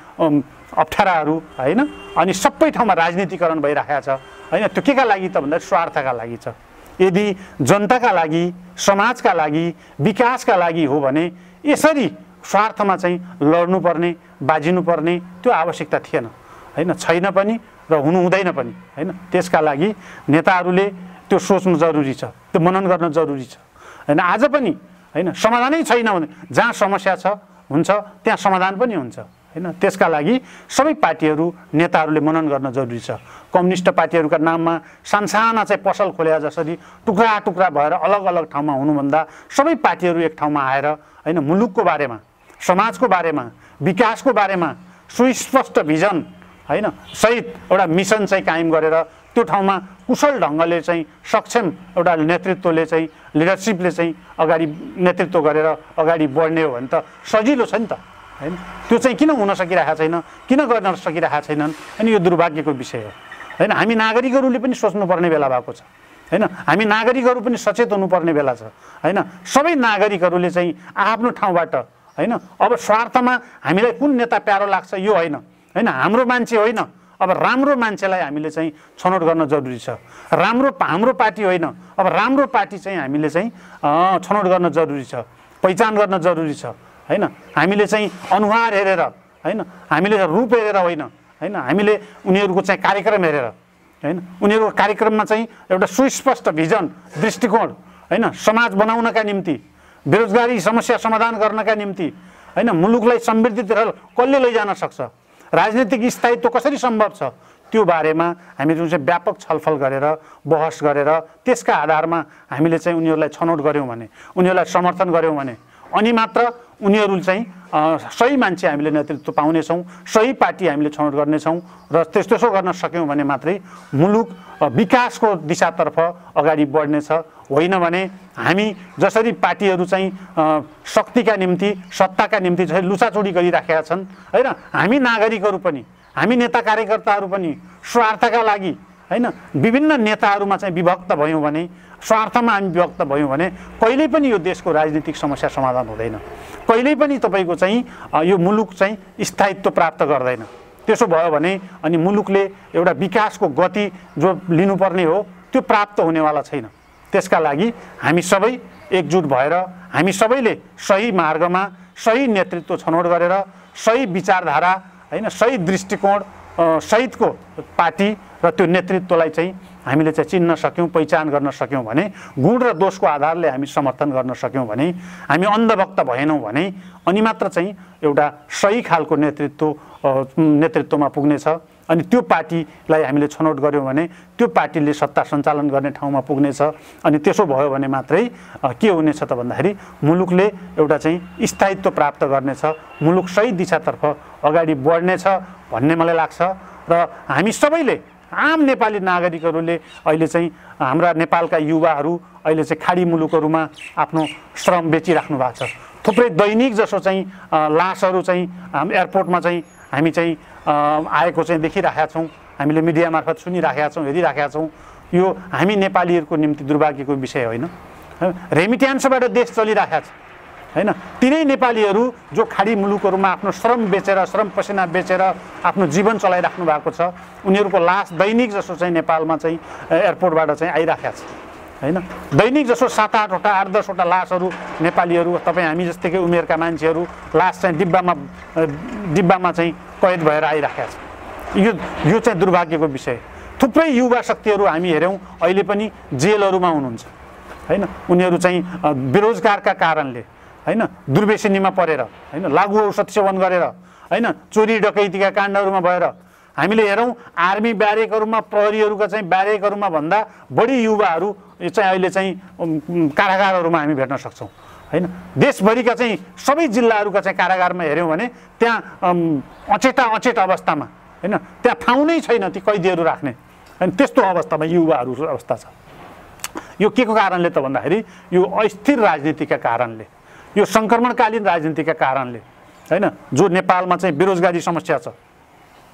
अप्ठ्याराहरू हैन। अनि सबै ठाउँमा राजनीतिकरण भइरहेको छ हैन। त्यो केका लागि त भन्दा स्वार्थका लागि छ। यदि जनताका लागि, समाजका लागि, विकासका लागि हो भने यसरी स्वार्थमा चाहिँ लड्नुपर्ने, बाजिनुपर्ने त्यो आवश्यकता थिएन हैन, छैन पनि र हुनु हुँदैन पनि हैन। त्यसका लागि नेताहरूले त्यो सोच्नु जरुरी छ, त्यो मनन गर्न जरुरी छ हैन। आज पनि हैन समाधानै छैन भने जहाँ समस्या छ हुन्छ त्यहाँ समाधान पनि हुन्छ हैन। त्यसका लागि सबै पार्टीहरू नेताहरूले मनन गर्न जरुरी छ। कम्युनिस्ट पार्टीहरूका नाममा सानसाना चाहिँ पसल खोले जसरी टुक्रा टुक्रा भएर अलग अलग ठाउँमा हुनुभन्दा सबै पार्टीहरू एक ठाउँमा आएर हैन मुलुकको बारेमा, समाजको बारेमा, विकासको बारेमा सुस्पष्ट भिजन हैन सहित एउटा मिसन चाहिँ कायम गरेर त्यो ठाउँमा कुशल ढङ्गले चाहिँ सक्षम एउटा नेतृत्वले चाहिँ लिडरसिपले चाहिँ अगाडि नेतृत्व गरेर अगाडि बढ्ने हो भने त सजिलो छ नि त हैन। त्यो चाहिँ किन हुन सकिरहेको छैन, किन गर्न सकिरहेका छैनन्, अनि यो दुर्भाग्यको विषय हो हैन। हामी नागरिकहरूले पनि सोच्नुपर्ने बेला भएको छ हैन। हामी नागरिकहरू पनि सचेत हुनुपर्ने बेला छ हैन। सबै नागरिकहरूले चाहिँ आफ्नो ठाउँबाट हैन अब स्वार्थमा हामीलाई कुन नेता प्यारो लाग्छ यो होइन हैन, हाम्रो मान्छे होइन, अब राम्रो मान्छेलाई हामीले चाहिँ छनौट गर्न जरुरी छ। हाम्रो पार्टी होइन, अब राम्रो पार्टी चाहिँ हामीले चाहिँ छनौट गर्न जरुरी छ, पहिचान गर्न जरुरी छ हैन। हामीले चाहिँ अनुहार हेरेर हैन, हामीले रूप हेरेर होइन हैन, हामीले उनीहरूको चाहिँ कार्यक्रम हेरेर हैन, उनीहरूको कार्यक्रममा चाहिँ एउटा सुस्पष्ट भिजन, दृष्टिकोण हैन, समाज बनाउनका निम्ति, बेरोजगारी समस्या समाधान गर्नका निम्ति हैन, मुलुकलाई समृद्धितिर कसले लैजान सक्छ, राजनीतिक स्थायित्व कसरी सम्भव छ त्यो बारेमा हामी जुन चाहिँ व्यापक छलफल गरेर बहस गरेर त्यसका आधारमा हामीले चाहिँ उनीहरूलाई छनौट गऱ्यौँ भने, उनीहरूलाई समर्थन गऱ्यौँ भने अनि मात्र उनीहरू चाहिँ सही मान्छे हामीले नेतृत्व पाउनेछौँ, सही पार्टी हामीले छनौट गर्नेछौँ र त्यसो गर्न सक्यौँ भने मात्रै मुलुक विकासको दिशातर्फ अगाडि बढ्नेछ। होइन भने हामी जसरी पार्टीहरू चाहिँ शक्तिका निम्ति सत्ताका निम्ति जसरी लुचाचुडी गरिराखेका छन् होइन, हामी नागरिकहरू पनि, हामी नेता कार्यकर्ताहरू पनि स्वार्थका लागि होइन विभिन्न नेताहरूमा चाहिँ विभक्त भयौँ भने, स्वार्थमा हामी विभक्त भयौँ भने कहिल्यै पनि यो देशको राजनीतिक समस्या समाधान हुँदैन, कहिल्यै पनि तपाईँको चाहिँ यो मुलुक चाहिँ स्थायित्व प्राप्त गर्दैन। त्यसो भयो भने अनि मुलुकले एउटा विकासको गति जो लिनुपर्ने हो त्यो प्राप्त हुनेवाला छैन। त्यसका लागि हामी सबै एकजुट भएर हामी सबैले सही मार्गमा सही नेतृत्व छनौट गरेर सही विचारधारा होइन सही दृष्टिकोण सहितको पार्टी र त्यो नेतृत्वलाई चाहिँ हामीले चाहिँ चिन्न सक्यौँ, पहिचान गर्न सक्यौँ भने, गुण र दोषको आधारले हामी समर्थन गर्न सक्यौँ भने, हामी अन्धभक्त भएनौँ भने अनि मात्र चाहिँ एउटा सही खालको नेतृत्वमा पुग्नेछ। अनि त्यो पार्टीलाई हामीले छनौट गऱ्यौँ भने त्यो पार्टीले सत्ता सञ्चालन गर्ने ठाउँमा पुग्नेछ। अनि त्यसो भयो भने मात्रै के हुनेछ त भन्दाखेरि मुलुकले एउटा चाहिँ स्थायित्व प्राप्त गर्नेछ, मुलुक सही दिशातर्फ अगाडि बढ्नेछ भन्ने मलाई लाग्छ। र हामी सबैले आम नेपाली नागरिकहरूले अहिले चाहिँ हाम्रा नेपालका युवाहरू अहिले चाहिँ खाडी मुलुकहरूमा आफ्नो श्रम बेचिराख्नु भएको छ। थुप्रै दैनिक जसो चाहिँ लासहरू चाहिँ एयरपोर्टमा चाहिँ हामी चाहिँ आएको चाहिँ देखिराखेका छौँ, हामीले मिडिया मार्फत सुनिराखेका छौँ, हेरिराखेका छौँ। यो हामी नेपालीहरूको निम्ति दुर्भाग्यको विषय होइन। रेमिट्यान्सबाट देश चलिराखेको छ होइन। तिनै नेपालीहरू जो खाडी मुलुकहरूमा आफ्नो श्रम बेचेर, श्रम पसिना बेचेर आफ्नो जीवन चलाइराख्नु भएको छ, उनीहरूको लास दैनिक जसो चाहिँ नेपालमा चाहिँ एयरपोर्टबाट चाहिँ आइराखेको छ होइन। दैनिक जसो 7-8वटा 8-10वटा लासहरू नेपालीहरू तपाईँ हामी जस्तैकै उमेरका मान्छेहरू लास चाहिँ डिब्बामा चाहिँ कैद भएर आइराखेको छ। यो चाहिँ दुर्भाग्यको विषय। थुप्रै युवा शक्तिहरू हामी हेऱ्यौँ अहिले पनि जेलहरूमा हुनुहुन्छ होइन। उनीहरू चाहिँ बेरोजगारका कारणले होइन, दुर्व्यसनीमा परेर होइन, लागु औषध सेवन गरेर होइन, चोरी डकैतीका काण्डहरूमा भएर हामीले हेरौँ आर्मी ब्यारेकहरूमा, प्रहरीहरूका चाहिँ ब्यारेकहरूमा भन्दा बढी युवाहरू चाहिँ अहिले चाहिँ कारागारहरूमा हामी भेट्न सक्छौँ होइन। देशभरिका चाहिँ सबै जिल्लाहरूका चाहिँ कारागारमा हेऱ्यौँ भने त्यहाँ अचेत अवस्थामा होइन, त्यहाँ ठाउँ नै छैन ती कैदीहरू राख्ने होइन। त्यस्तो अवस्थामा युवाहरू अवस्था छ। यो के को कारणले त भन्दाखेरि यो अस्थिर राजनीतिका कारणले, यो सङ्क्रमणकालीन राजनीतिका कारणले होइन, जो नेपालमा चाहिँ बेरोजगारी समस्या छ,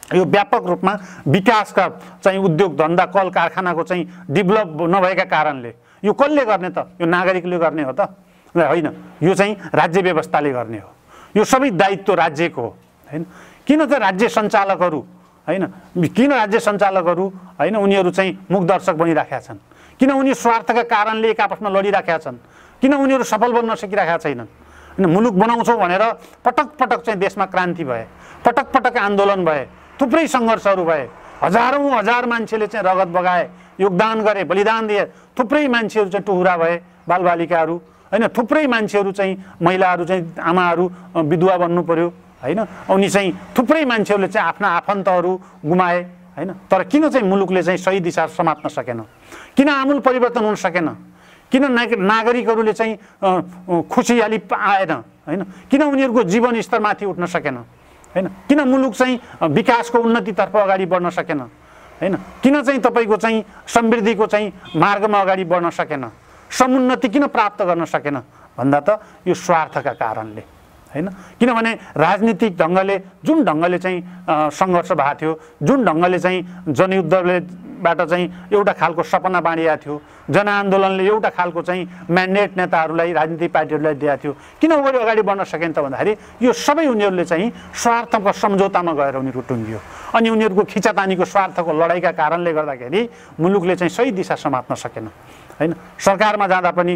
यो व्यापक रूपमा विकासका चाहिँ उद्योग धन्दा कल कारखानाको चाहिँ डेभलप नभएका कारणले यो कसले गर्ने त? यो नागरिकले गर्ने हो त होइन, यो चाहिँ राज्य व्यवस्थाले गर्ने हो। यो सबै दायित्व राज्यको हो होइन। किन त राज्य सञ्चालकहरू होइन, किन राज्य सञ्चालकहरू होइन उनीहरू चाहिँ मुखदर्शक बनिराखेका छन्? किन उनी स्वार्थका कारणले एक आपसमा लडिराखेका छन्? किन उनीहरू सफल बन्न सकिरहेका छैनन्? होइन, मुलुक बनाउँछौँ भनेर पटक पटक चाहिँ देशमा क्रान्ति भए, पटक पटक आन्दोलन भए, थुप्रै सङ्घर्षहरू भए, हजार मान्छेले चाहिँ रगत बगाए, योगदान गरे, बलिदान दिए, थुप्रै मान्छेहरू चाहिँ टुहुरा भए, बालबालिकाहरू होइन, थुप्रै मान्छेहरू चाहिँ महिलाहरू चाहिँ आमाहरू विधवा बन्नु पर्यो होइन। उनी चाहिँ थुप्रै मान्छेहरूले चाहिँ आफ्ना आफन्तहरू गुमाए होइन। तर किन चाहिँ मुलुकले चाहिँ सही दिशा समात्न सकेन? किन आमूल परिवर्तन हुन सकेन? किन नागरिकहरूले चाहिँ खुसियाली आएन होइन? किन उनीहरूको जीवन स्तरमाथि उठ्न सकेन होइन? किन मुलुक चाहिँ विकासको उन्नतितर्फ अगाडि बढ्न सकेन होइन? किन चाहिँ तपाईँको चाहिँ समृद्धिको चाहिँ मार्गमा अगाडि बढ्न सकेन? समुन्नति किन प्राप्त गर्न सकेन भन्दा त यो स्वार्थका कारणले होइन। किनभने राजनीतिक ढङ्गले जुन ढङ्गले चाहिँ सङ्घर्ष भएको थियो, जुन ढङ्गले चाहिँ जनयुद्धबाट चाहिँ एउटा खालको सपना बाँडिएको थियो, जनआन्दोलनले एउटा खालको चाहिँ म्यान्डेट नेताहरूलाई, राजनीतिक पार्टीहरूलाई दिएको थियो, किन अगाडि बढ्न सकेन त भन्दाखेरि यो सबै उनीहरूले चाहिँ स्वार्थको सम्झौतामा गएर उनीहरू टुङ्गियो। अनि उनीहरूको खिचातानीको स्वार्थको लडाइँका कारणले गर्दाखेरि मुलुकले चाहिँ सही दिशा समात्न सकेन हैन सरकारमा जाँदा पनि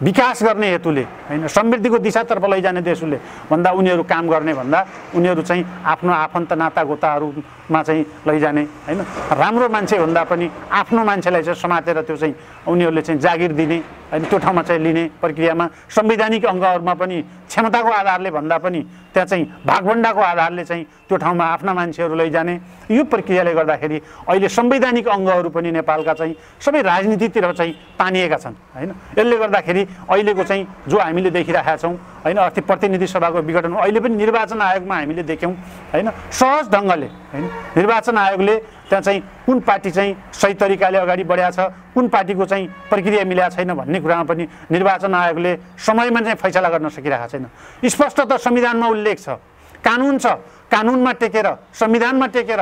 विकास गर्ने हेतुले हैन समृद्धिको दिशातर्फ लैजाने देशले भन्दा उनीहरू काम गर्ने भन्दा उनीहरू चाहिँ आफ्नो आफन्त नातागोताहरूमा चाहिँ लैजाने हैन राम्रो मान्छे भन्दा पनि आफ्नो मान्छेलाई चाहिँ समातेर त्यो चाहिँ उनीहरूले चाहिँ जागिर दिने हैन त्यो ठाउँमा चाहिँ लिने प्रक्रियामा संवैधानिक अङ्गहरूमा पनि क्षमताको आधारले भन्दा पनि त्यहाँ चाहिँ भागभण्डाको आधारले चाहिँ त्यो ठाउँमा आफ्ना मान्छेहरू लैजाने यो प्रक्रियाले गर्दाखेरि अहिले संवैधानिक अङ्गहरू पनि नेपालका चाहिँ सबै राजनीतितिर चाहिँ तानिएका छन् हैन यसले गर्दाखेरि अहिलेको चाहिँ जो हामीले देखिरहेका छौँ हैन अस्ति प्रतिनिधि सभाको विघटन अहिले पनि निर्वाचन आयोगमा हामीले देख्यौँ हैन सहज ढङ्गले हैन निर्वाचन आयोगले त्यहाँ चाहिँ कुन पार्टी चाहिँ सही तरिकाले अगाडि बढ्या छ कुन पार्टीको चाहिँ प्रक्रिया मिलेको छैन भन्ने कुरामा पनि निर्वाचन आयोगले समयमा चाहिँ फैसला गर्न सकिरहेको छैन स्पष्ट त संविधानमा उल्लेख छ कानुन छ कानुनमा टेकेर संविधानमा टेकेर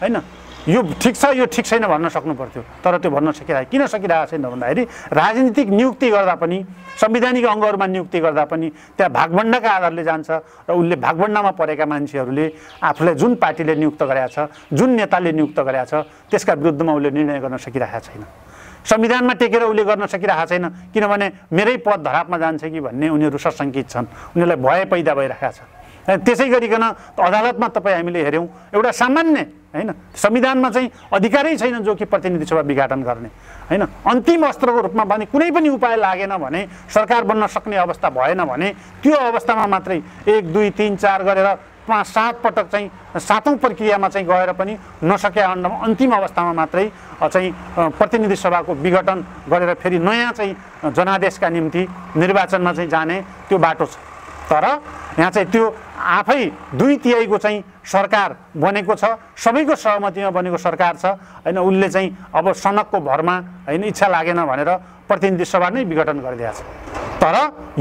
हैन यो ठिक छ यो ठिक छैन भन्न सक्नु पर्थ्यो तर त्यो भन्न सकिरहेको किन सकिरहेको छैन भन्दाखेरि राजनीतिक नियुक्ति गर्दा पनि संवैधानिक अङ्गहरूमा नियुक्ति गर्दा पनि त्यहाँ भागभण्डाका आधारले जान्छ र उसले भागभण्डामा परेका मान्छेहरूले आफूलाई जुन पार्टीले नियुक्त गरेका छ जुन नेताले नियुक्त गरेका छ त्यसका विरुद्धमा उसले निर्णय गर्न सकिरहेको छैन संविधानमा टेकेर उसले गर्न सकिरहेको छैन किनभने मेरै पद धरापमा जान्छ कि भन्ने उनीहरू सशङ्कित छन् उनीहरूलाई भय पैदा भइरहेको छ त्यसै गरिकन अदालतमा तपाईँ हामीले हेऱ्यौँ एउटा सामान्य हैन संविधानमा चाहिँ अधिकारै छैन जो कि प्रतिनिधि सभा विघटन गर्ने हैन अन्तिम अस्त्रको रूपमा भने कुनै पनि उपाय लागेन भने सरकार बन्न सक्ने अवस्था भएन भने त्यो अवस्थामा मात्रै 1 2 3 4 गरेर 5 7 पटक चाहिँ सातौं प्रक्रियामा चाहिँ गएर पनि नसके खण्डमा अन्तिम अवस्थामा मात्रै चाहिँ प्रतिनिधि सभाको विघटन गरेर फेरि नयाँ चाहिँ जनादेशका निम्ति निर्वाचनमा चाहिँ जाने त्यो बाटो छ तर यहाँ चाहिँ त्यो आफै 2/3 को चाहिँ सरकार बनेको छ सबैको सहमतिमा बनेको सरकार छ हैन उसले चाहिँ अब सनकको भरमा हैन इच्छा लागेन भनेर प्रतिनिधि सभा नै विघटन गरिदिएको छ तर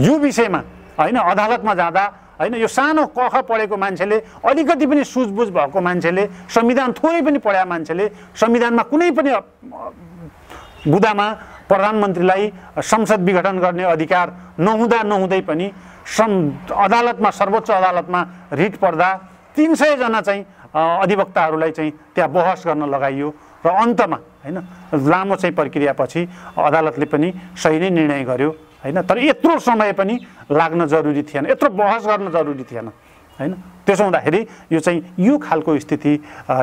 यो विषयमा हैन अदालतमा जाँदा हैन यो सानो कख पढेको मान्छेले अलिकति पनि सुझबुझ भएको मान्छेले संविधान थोरै पनि पढ्या मान्छेले संविधानमा कुनै पनि बुदामा प्रधानमन्त्रीलाई संसद विघटन गर्ने अधिकार नहुँदै पनि अदालतमा सर्वोच्च अदालतमा रिट पर्दा 300 जना चाहिँ अधिवक्ताहरूलाई चाहिँ त्यहाँ बहस गर्न लगाइयो र अन्तमा हैन लामो चाहिँ प्रक्रियापछि अदालतले पनि सही नै निर्णय गर्यो हैन तर यत्रो समय पनि लाग्न जरुरी थिएन यत्रो बहस गर्न जरुरी थिएन हैन त्यसो हुँदाखेरि यो चाहिँ यो खालको स्थिति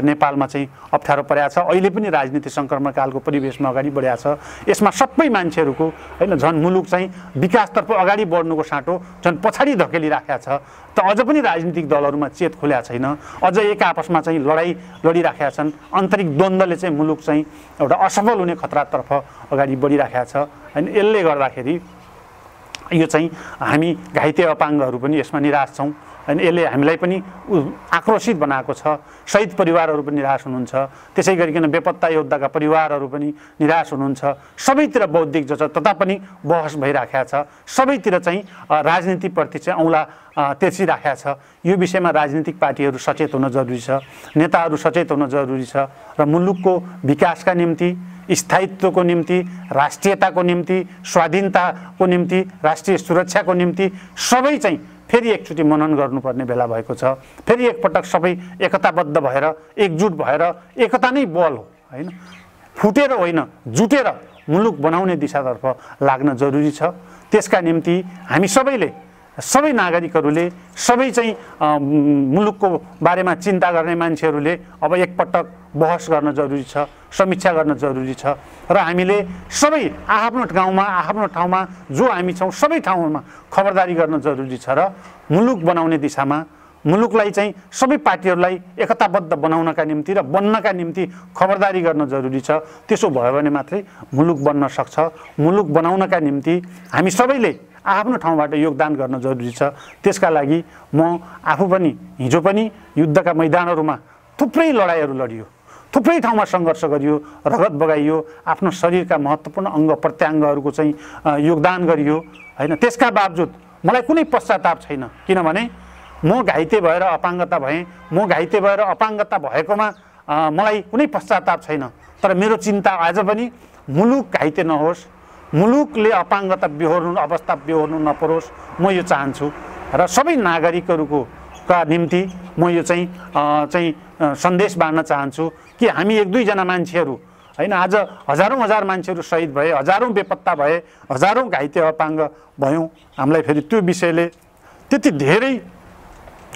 नेपालमा चाहिँ अप्ठ्यारो परेको छ अहिले पनि राजनीति संक्रमण कालको परिवेशमा अगाडि बढेको छ यसमा सबै मान्छेहरूको हैन झन् मुलुक चाहिँ विकासतर्फ अगाडि बढ्नुको साटो झन् पछाडि धकेलिराखेको छ त अझ पनि राजनीतिक दलहरूमा चेत खोल्या छैन अझ एक आपसमा चाहिँ लडाई लडिराखेका छन् आन्तरिक द्वन्द्वले चाहिँ मुलुक चाहिँ एउटा असफल हुने खतरातर्फ अगाडि बढिराखेको छ हैन यसले गर्दाखेरि यो चाहिँ हामी घाइते अपाङ्गहरू पनि यसमा निराश छौँ अनि यसले हामीलाई पनि आक्रोशित बनाएको छ शहीद परिवारहरू पनि निराश हुनुहुन्छ त्यसै गरिकन बेपत्ता योद्धाका परिवारहरू पनि निराश हुनुहुन्छ सबैतिर बौद्धिक जो छ ततापनि बहस भइराखेको छ सबैतिर चाहिँ राजनीतिप्रति चाहिँ औँला तेर्सिराखेको छ यो विषयमा राजनीतिक पार्टीहरू सचेत हुन जरुरी छ नेताहरू सचेत हुन जरुरी छ र मुलुकको विकासका निम्ति स्थायित्वको निम्ति राष्ट्रियताको निम्ति स्वाधीनताको निम्ति राष्ट्रिय सुरक्षाको निम्ति सबै चाहिँ फेरि एकचोटि मनन गर्नुपर्ने बेला भएको छ फेरि एकपटक सबै एकताबद्ध भएर एकजुट भएर एकता नै बल हो हैन फुटेर होइन जुटेर मुलुक बनाउने दिशातर्फ लाग्न जरुरी छ त्यसका निम्ति हामी सबैले सबै नागरिकहरूले सबै चाहिँ मुलुकको बारेमा चिन्ता गर्ने मान्छेहरूले अब एकपटक बहस गर्न जरुरी छ समीक्षा गर्न जरुरी छ र हामीले सबै आफ्नो ठाउँमा जो हामी छौँ सबै ठाउँमा खबरदारी गर्न जरुरी छ र मुलुक बनाउने दिशामा मुलुकलाई चाहिँ सबै पार्टीहरूलाई एकताबद्ध बनाउनका निम्ति र बन्नका निम्ति खबरदारी गर्न जरुरी छ त्यसो भयो भने मात्रै मुलुक बन्न सक्छ मुलुक बनाउनका निम्ति हामी सबैले आफ्नो ठाउँबाट योगदान गर्न जरुरी छ त्यसका लागि म आफू पनि हिजो पनि युद्धका मैदानहरूमा थुप्रै लडाइँहरू लडियो थुप्रै ठाउँमा सङ्घर्ष गरियो रगत बगाइयो आफ्नो शरीरका महत्त्वपूर्ण अङ्ग प्रत्याङ्गहरूको चाहिँ योगदान गरियो हैन त्यसका बावजुद मलाई कुनै पश्चाताप छैन किनभने म घाइते भएर अपाङ्गता भएँ म घाइते भएर अपाङ्गता भएकोमा मलाई कुनै पश्चाताप छैन तर मेरो चिन्ता आज पनि मुलुक घाइते नहोस् मुलुकले अपाङ्गता बिहोर्नु अवस्था बिहोर्नु नपरोस् म यो चाहन्छु र सबै नागरिकहरूको निम्ति म यो चाहिँ सन्देश बाँड्न चाहन्छु कि हामी 1-2 जना मान्छेहरू हैन। आज हजारौँ हजार मान्छेहरू शहीद भए, हजारौँ बेपत्ता भए, हजारौँ घाइते अपाङ्ग भयौँ। हामीलाई फेरि त्यो विषयले त्यति धेरै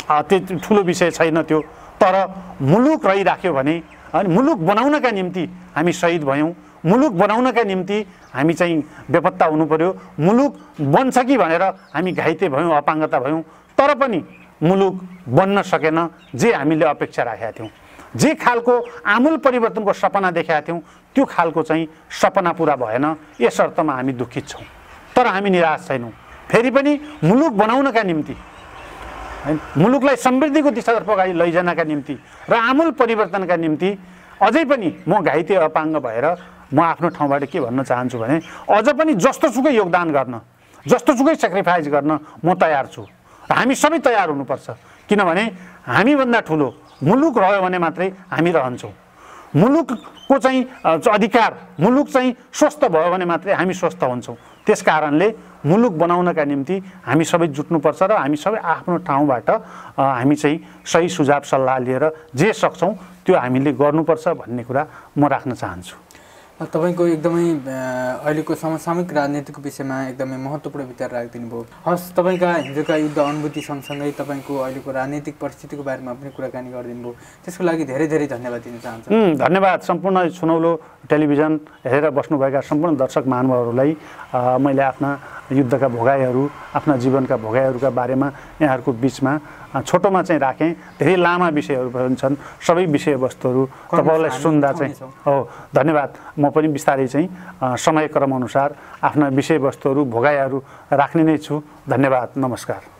त्यो ठुलो विषय छैन त्यो, तर मुलुक रहिराख्यो भने अनि मुलुक बनाउनका निम्ति हामी शहीद भयौँ, मुलुक बनाउनका निम्ति हामी चाहिँ बेपत्ता हुनु पर्यो, मुलुक बन्छ कि भनेर हामी घाइते भयौँ, अपाङ्गता भयौँ, तर पनि मुलुक बन्न सकेन जे हामीले अपेक्षा राखेका थियौँ। जे खालको आमूल परिवर्तनको सपना देखेका थियौँ त्यो खालको चाहिँ सपना पुरा भएन। यस अर्थमा हामी दुःखित छौँ, तर हामी निराश छैनौँ। फेरि पनि मुलुक बनाउनका निम्ति, मुलुकलाई समृद्धिको दिशातर्फ अगाडि लैजानका निम्ति र आमूल परिवर्तनका निम्ति अझै पनि म घाइते अपाङ्ग भएर म आफ्नो ठाउँबाट के भन्न चाहन्छु भने अझ पनि जस्तोसुकै योगदान गर्न, जस्तोसुकै सेक्रिफाइस गर्न म तयार छु। हामी सबै तयार हुनुपर्छ, किनभने हामीभन्दा ठुलो मुलुक रह्यो भने मात्रै हामी रहन्छौँ। मुलुकको चाहिँ अधिकार, मुलुक चाहिँ स्वस्थ भयो भने मात्रै हामी स्वस्थ हुन्छौँ। त्यस कारणले मुलुक बनाउनका निम्ति हामी सबै जुट्नुपर्छ र हामी सबै आफ्नो ठाउँबाट हामी चाहिँ सही सुझाव सल्लाह लिएर जे सक्छौँ त्यो हामीले गर्नुपर्छ भन्ने कुरा म राख्न चाहन्छु। तपाईको एकदमै अहिलेको समसामयिक राजनीतिको विषयमा एकदमै महत्त्वपूर्ण विचार राखिदिनु भयो। हस्, तपाईँका हिजोका युद्ध अनुभूति सँगसँगै तपाईँको अहिलेको राजनीतिक परिस्थितिको बारेमा पनि कुराकानी गरिदिनु भयो, त्यसको लागि धेरै धेरै धन्यवाद दिन चाहन्छु। धन्यवाद। सम्पूर्ण सुनौलो टेलिभिजन हेरेर बस्नुभएका सम्पूर्ण दर्शक महानुभावहरूलाई मैले आफ्ना युद्धका भोगाइहरू, आफ्ना जीवनका भोगाइहरूका बारेमा यहाँहरूको बिचमा छोटोमा चाहिँ राखेँ। धेरै लामा विषयहरू पनि छन्, सबै विषयवस्तुहरू तपाईँलाई सुन्दा चाहिँ हो। धन्यवाद। म पनि बिस्तारै चाहिँ समयक्रम अनुसार आफ्ना विषयवस्तुहरू भोगाइहरू राख्ने नै छु। धन्यवाद। नमस्कार।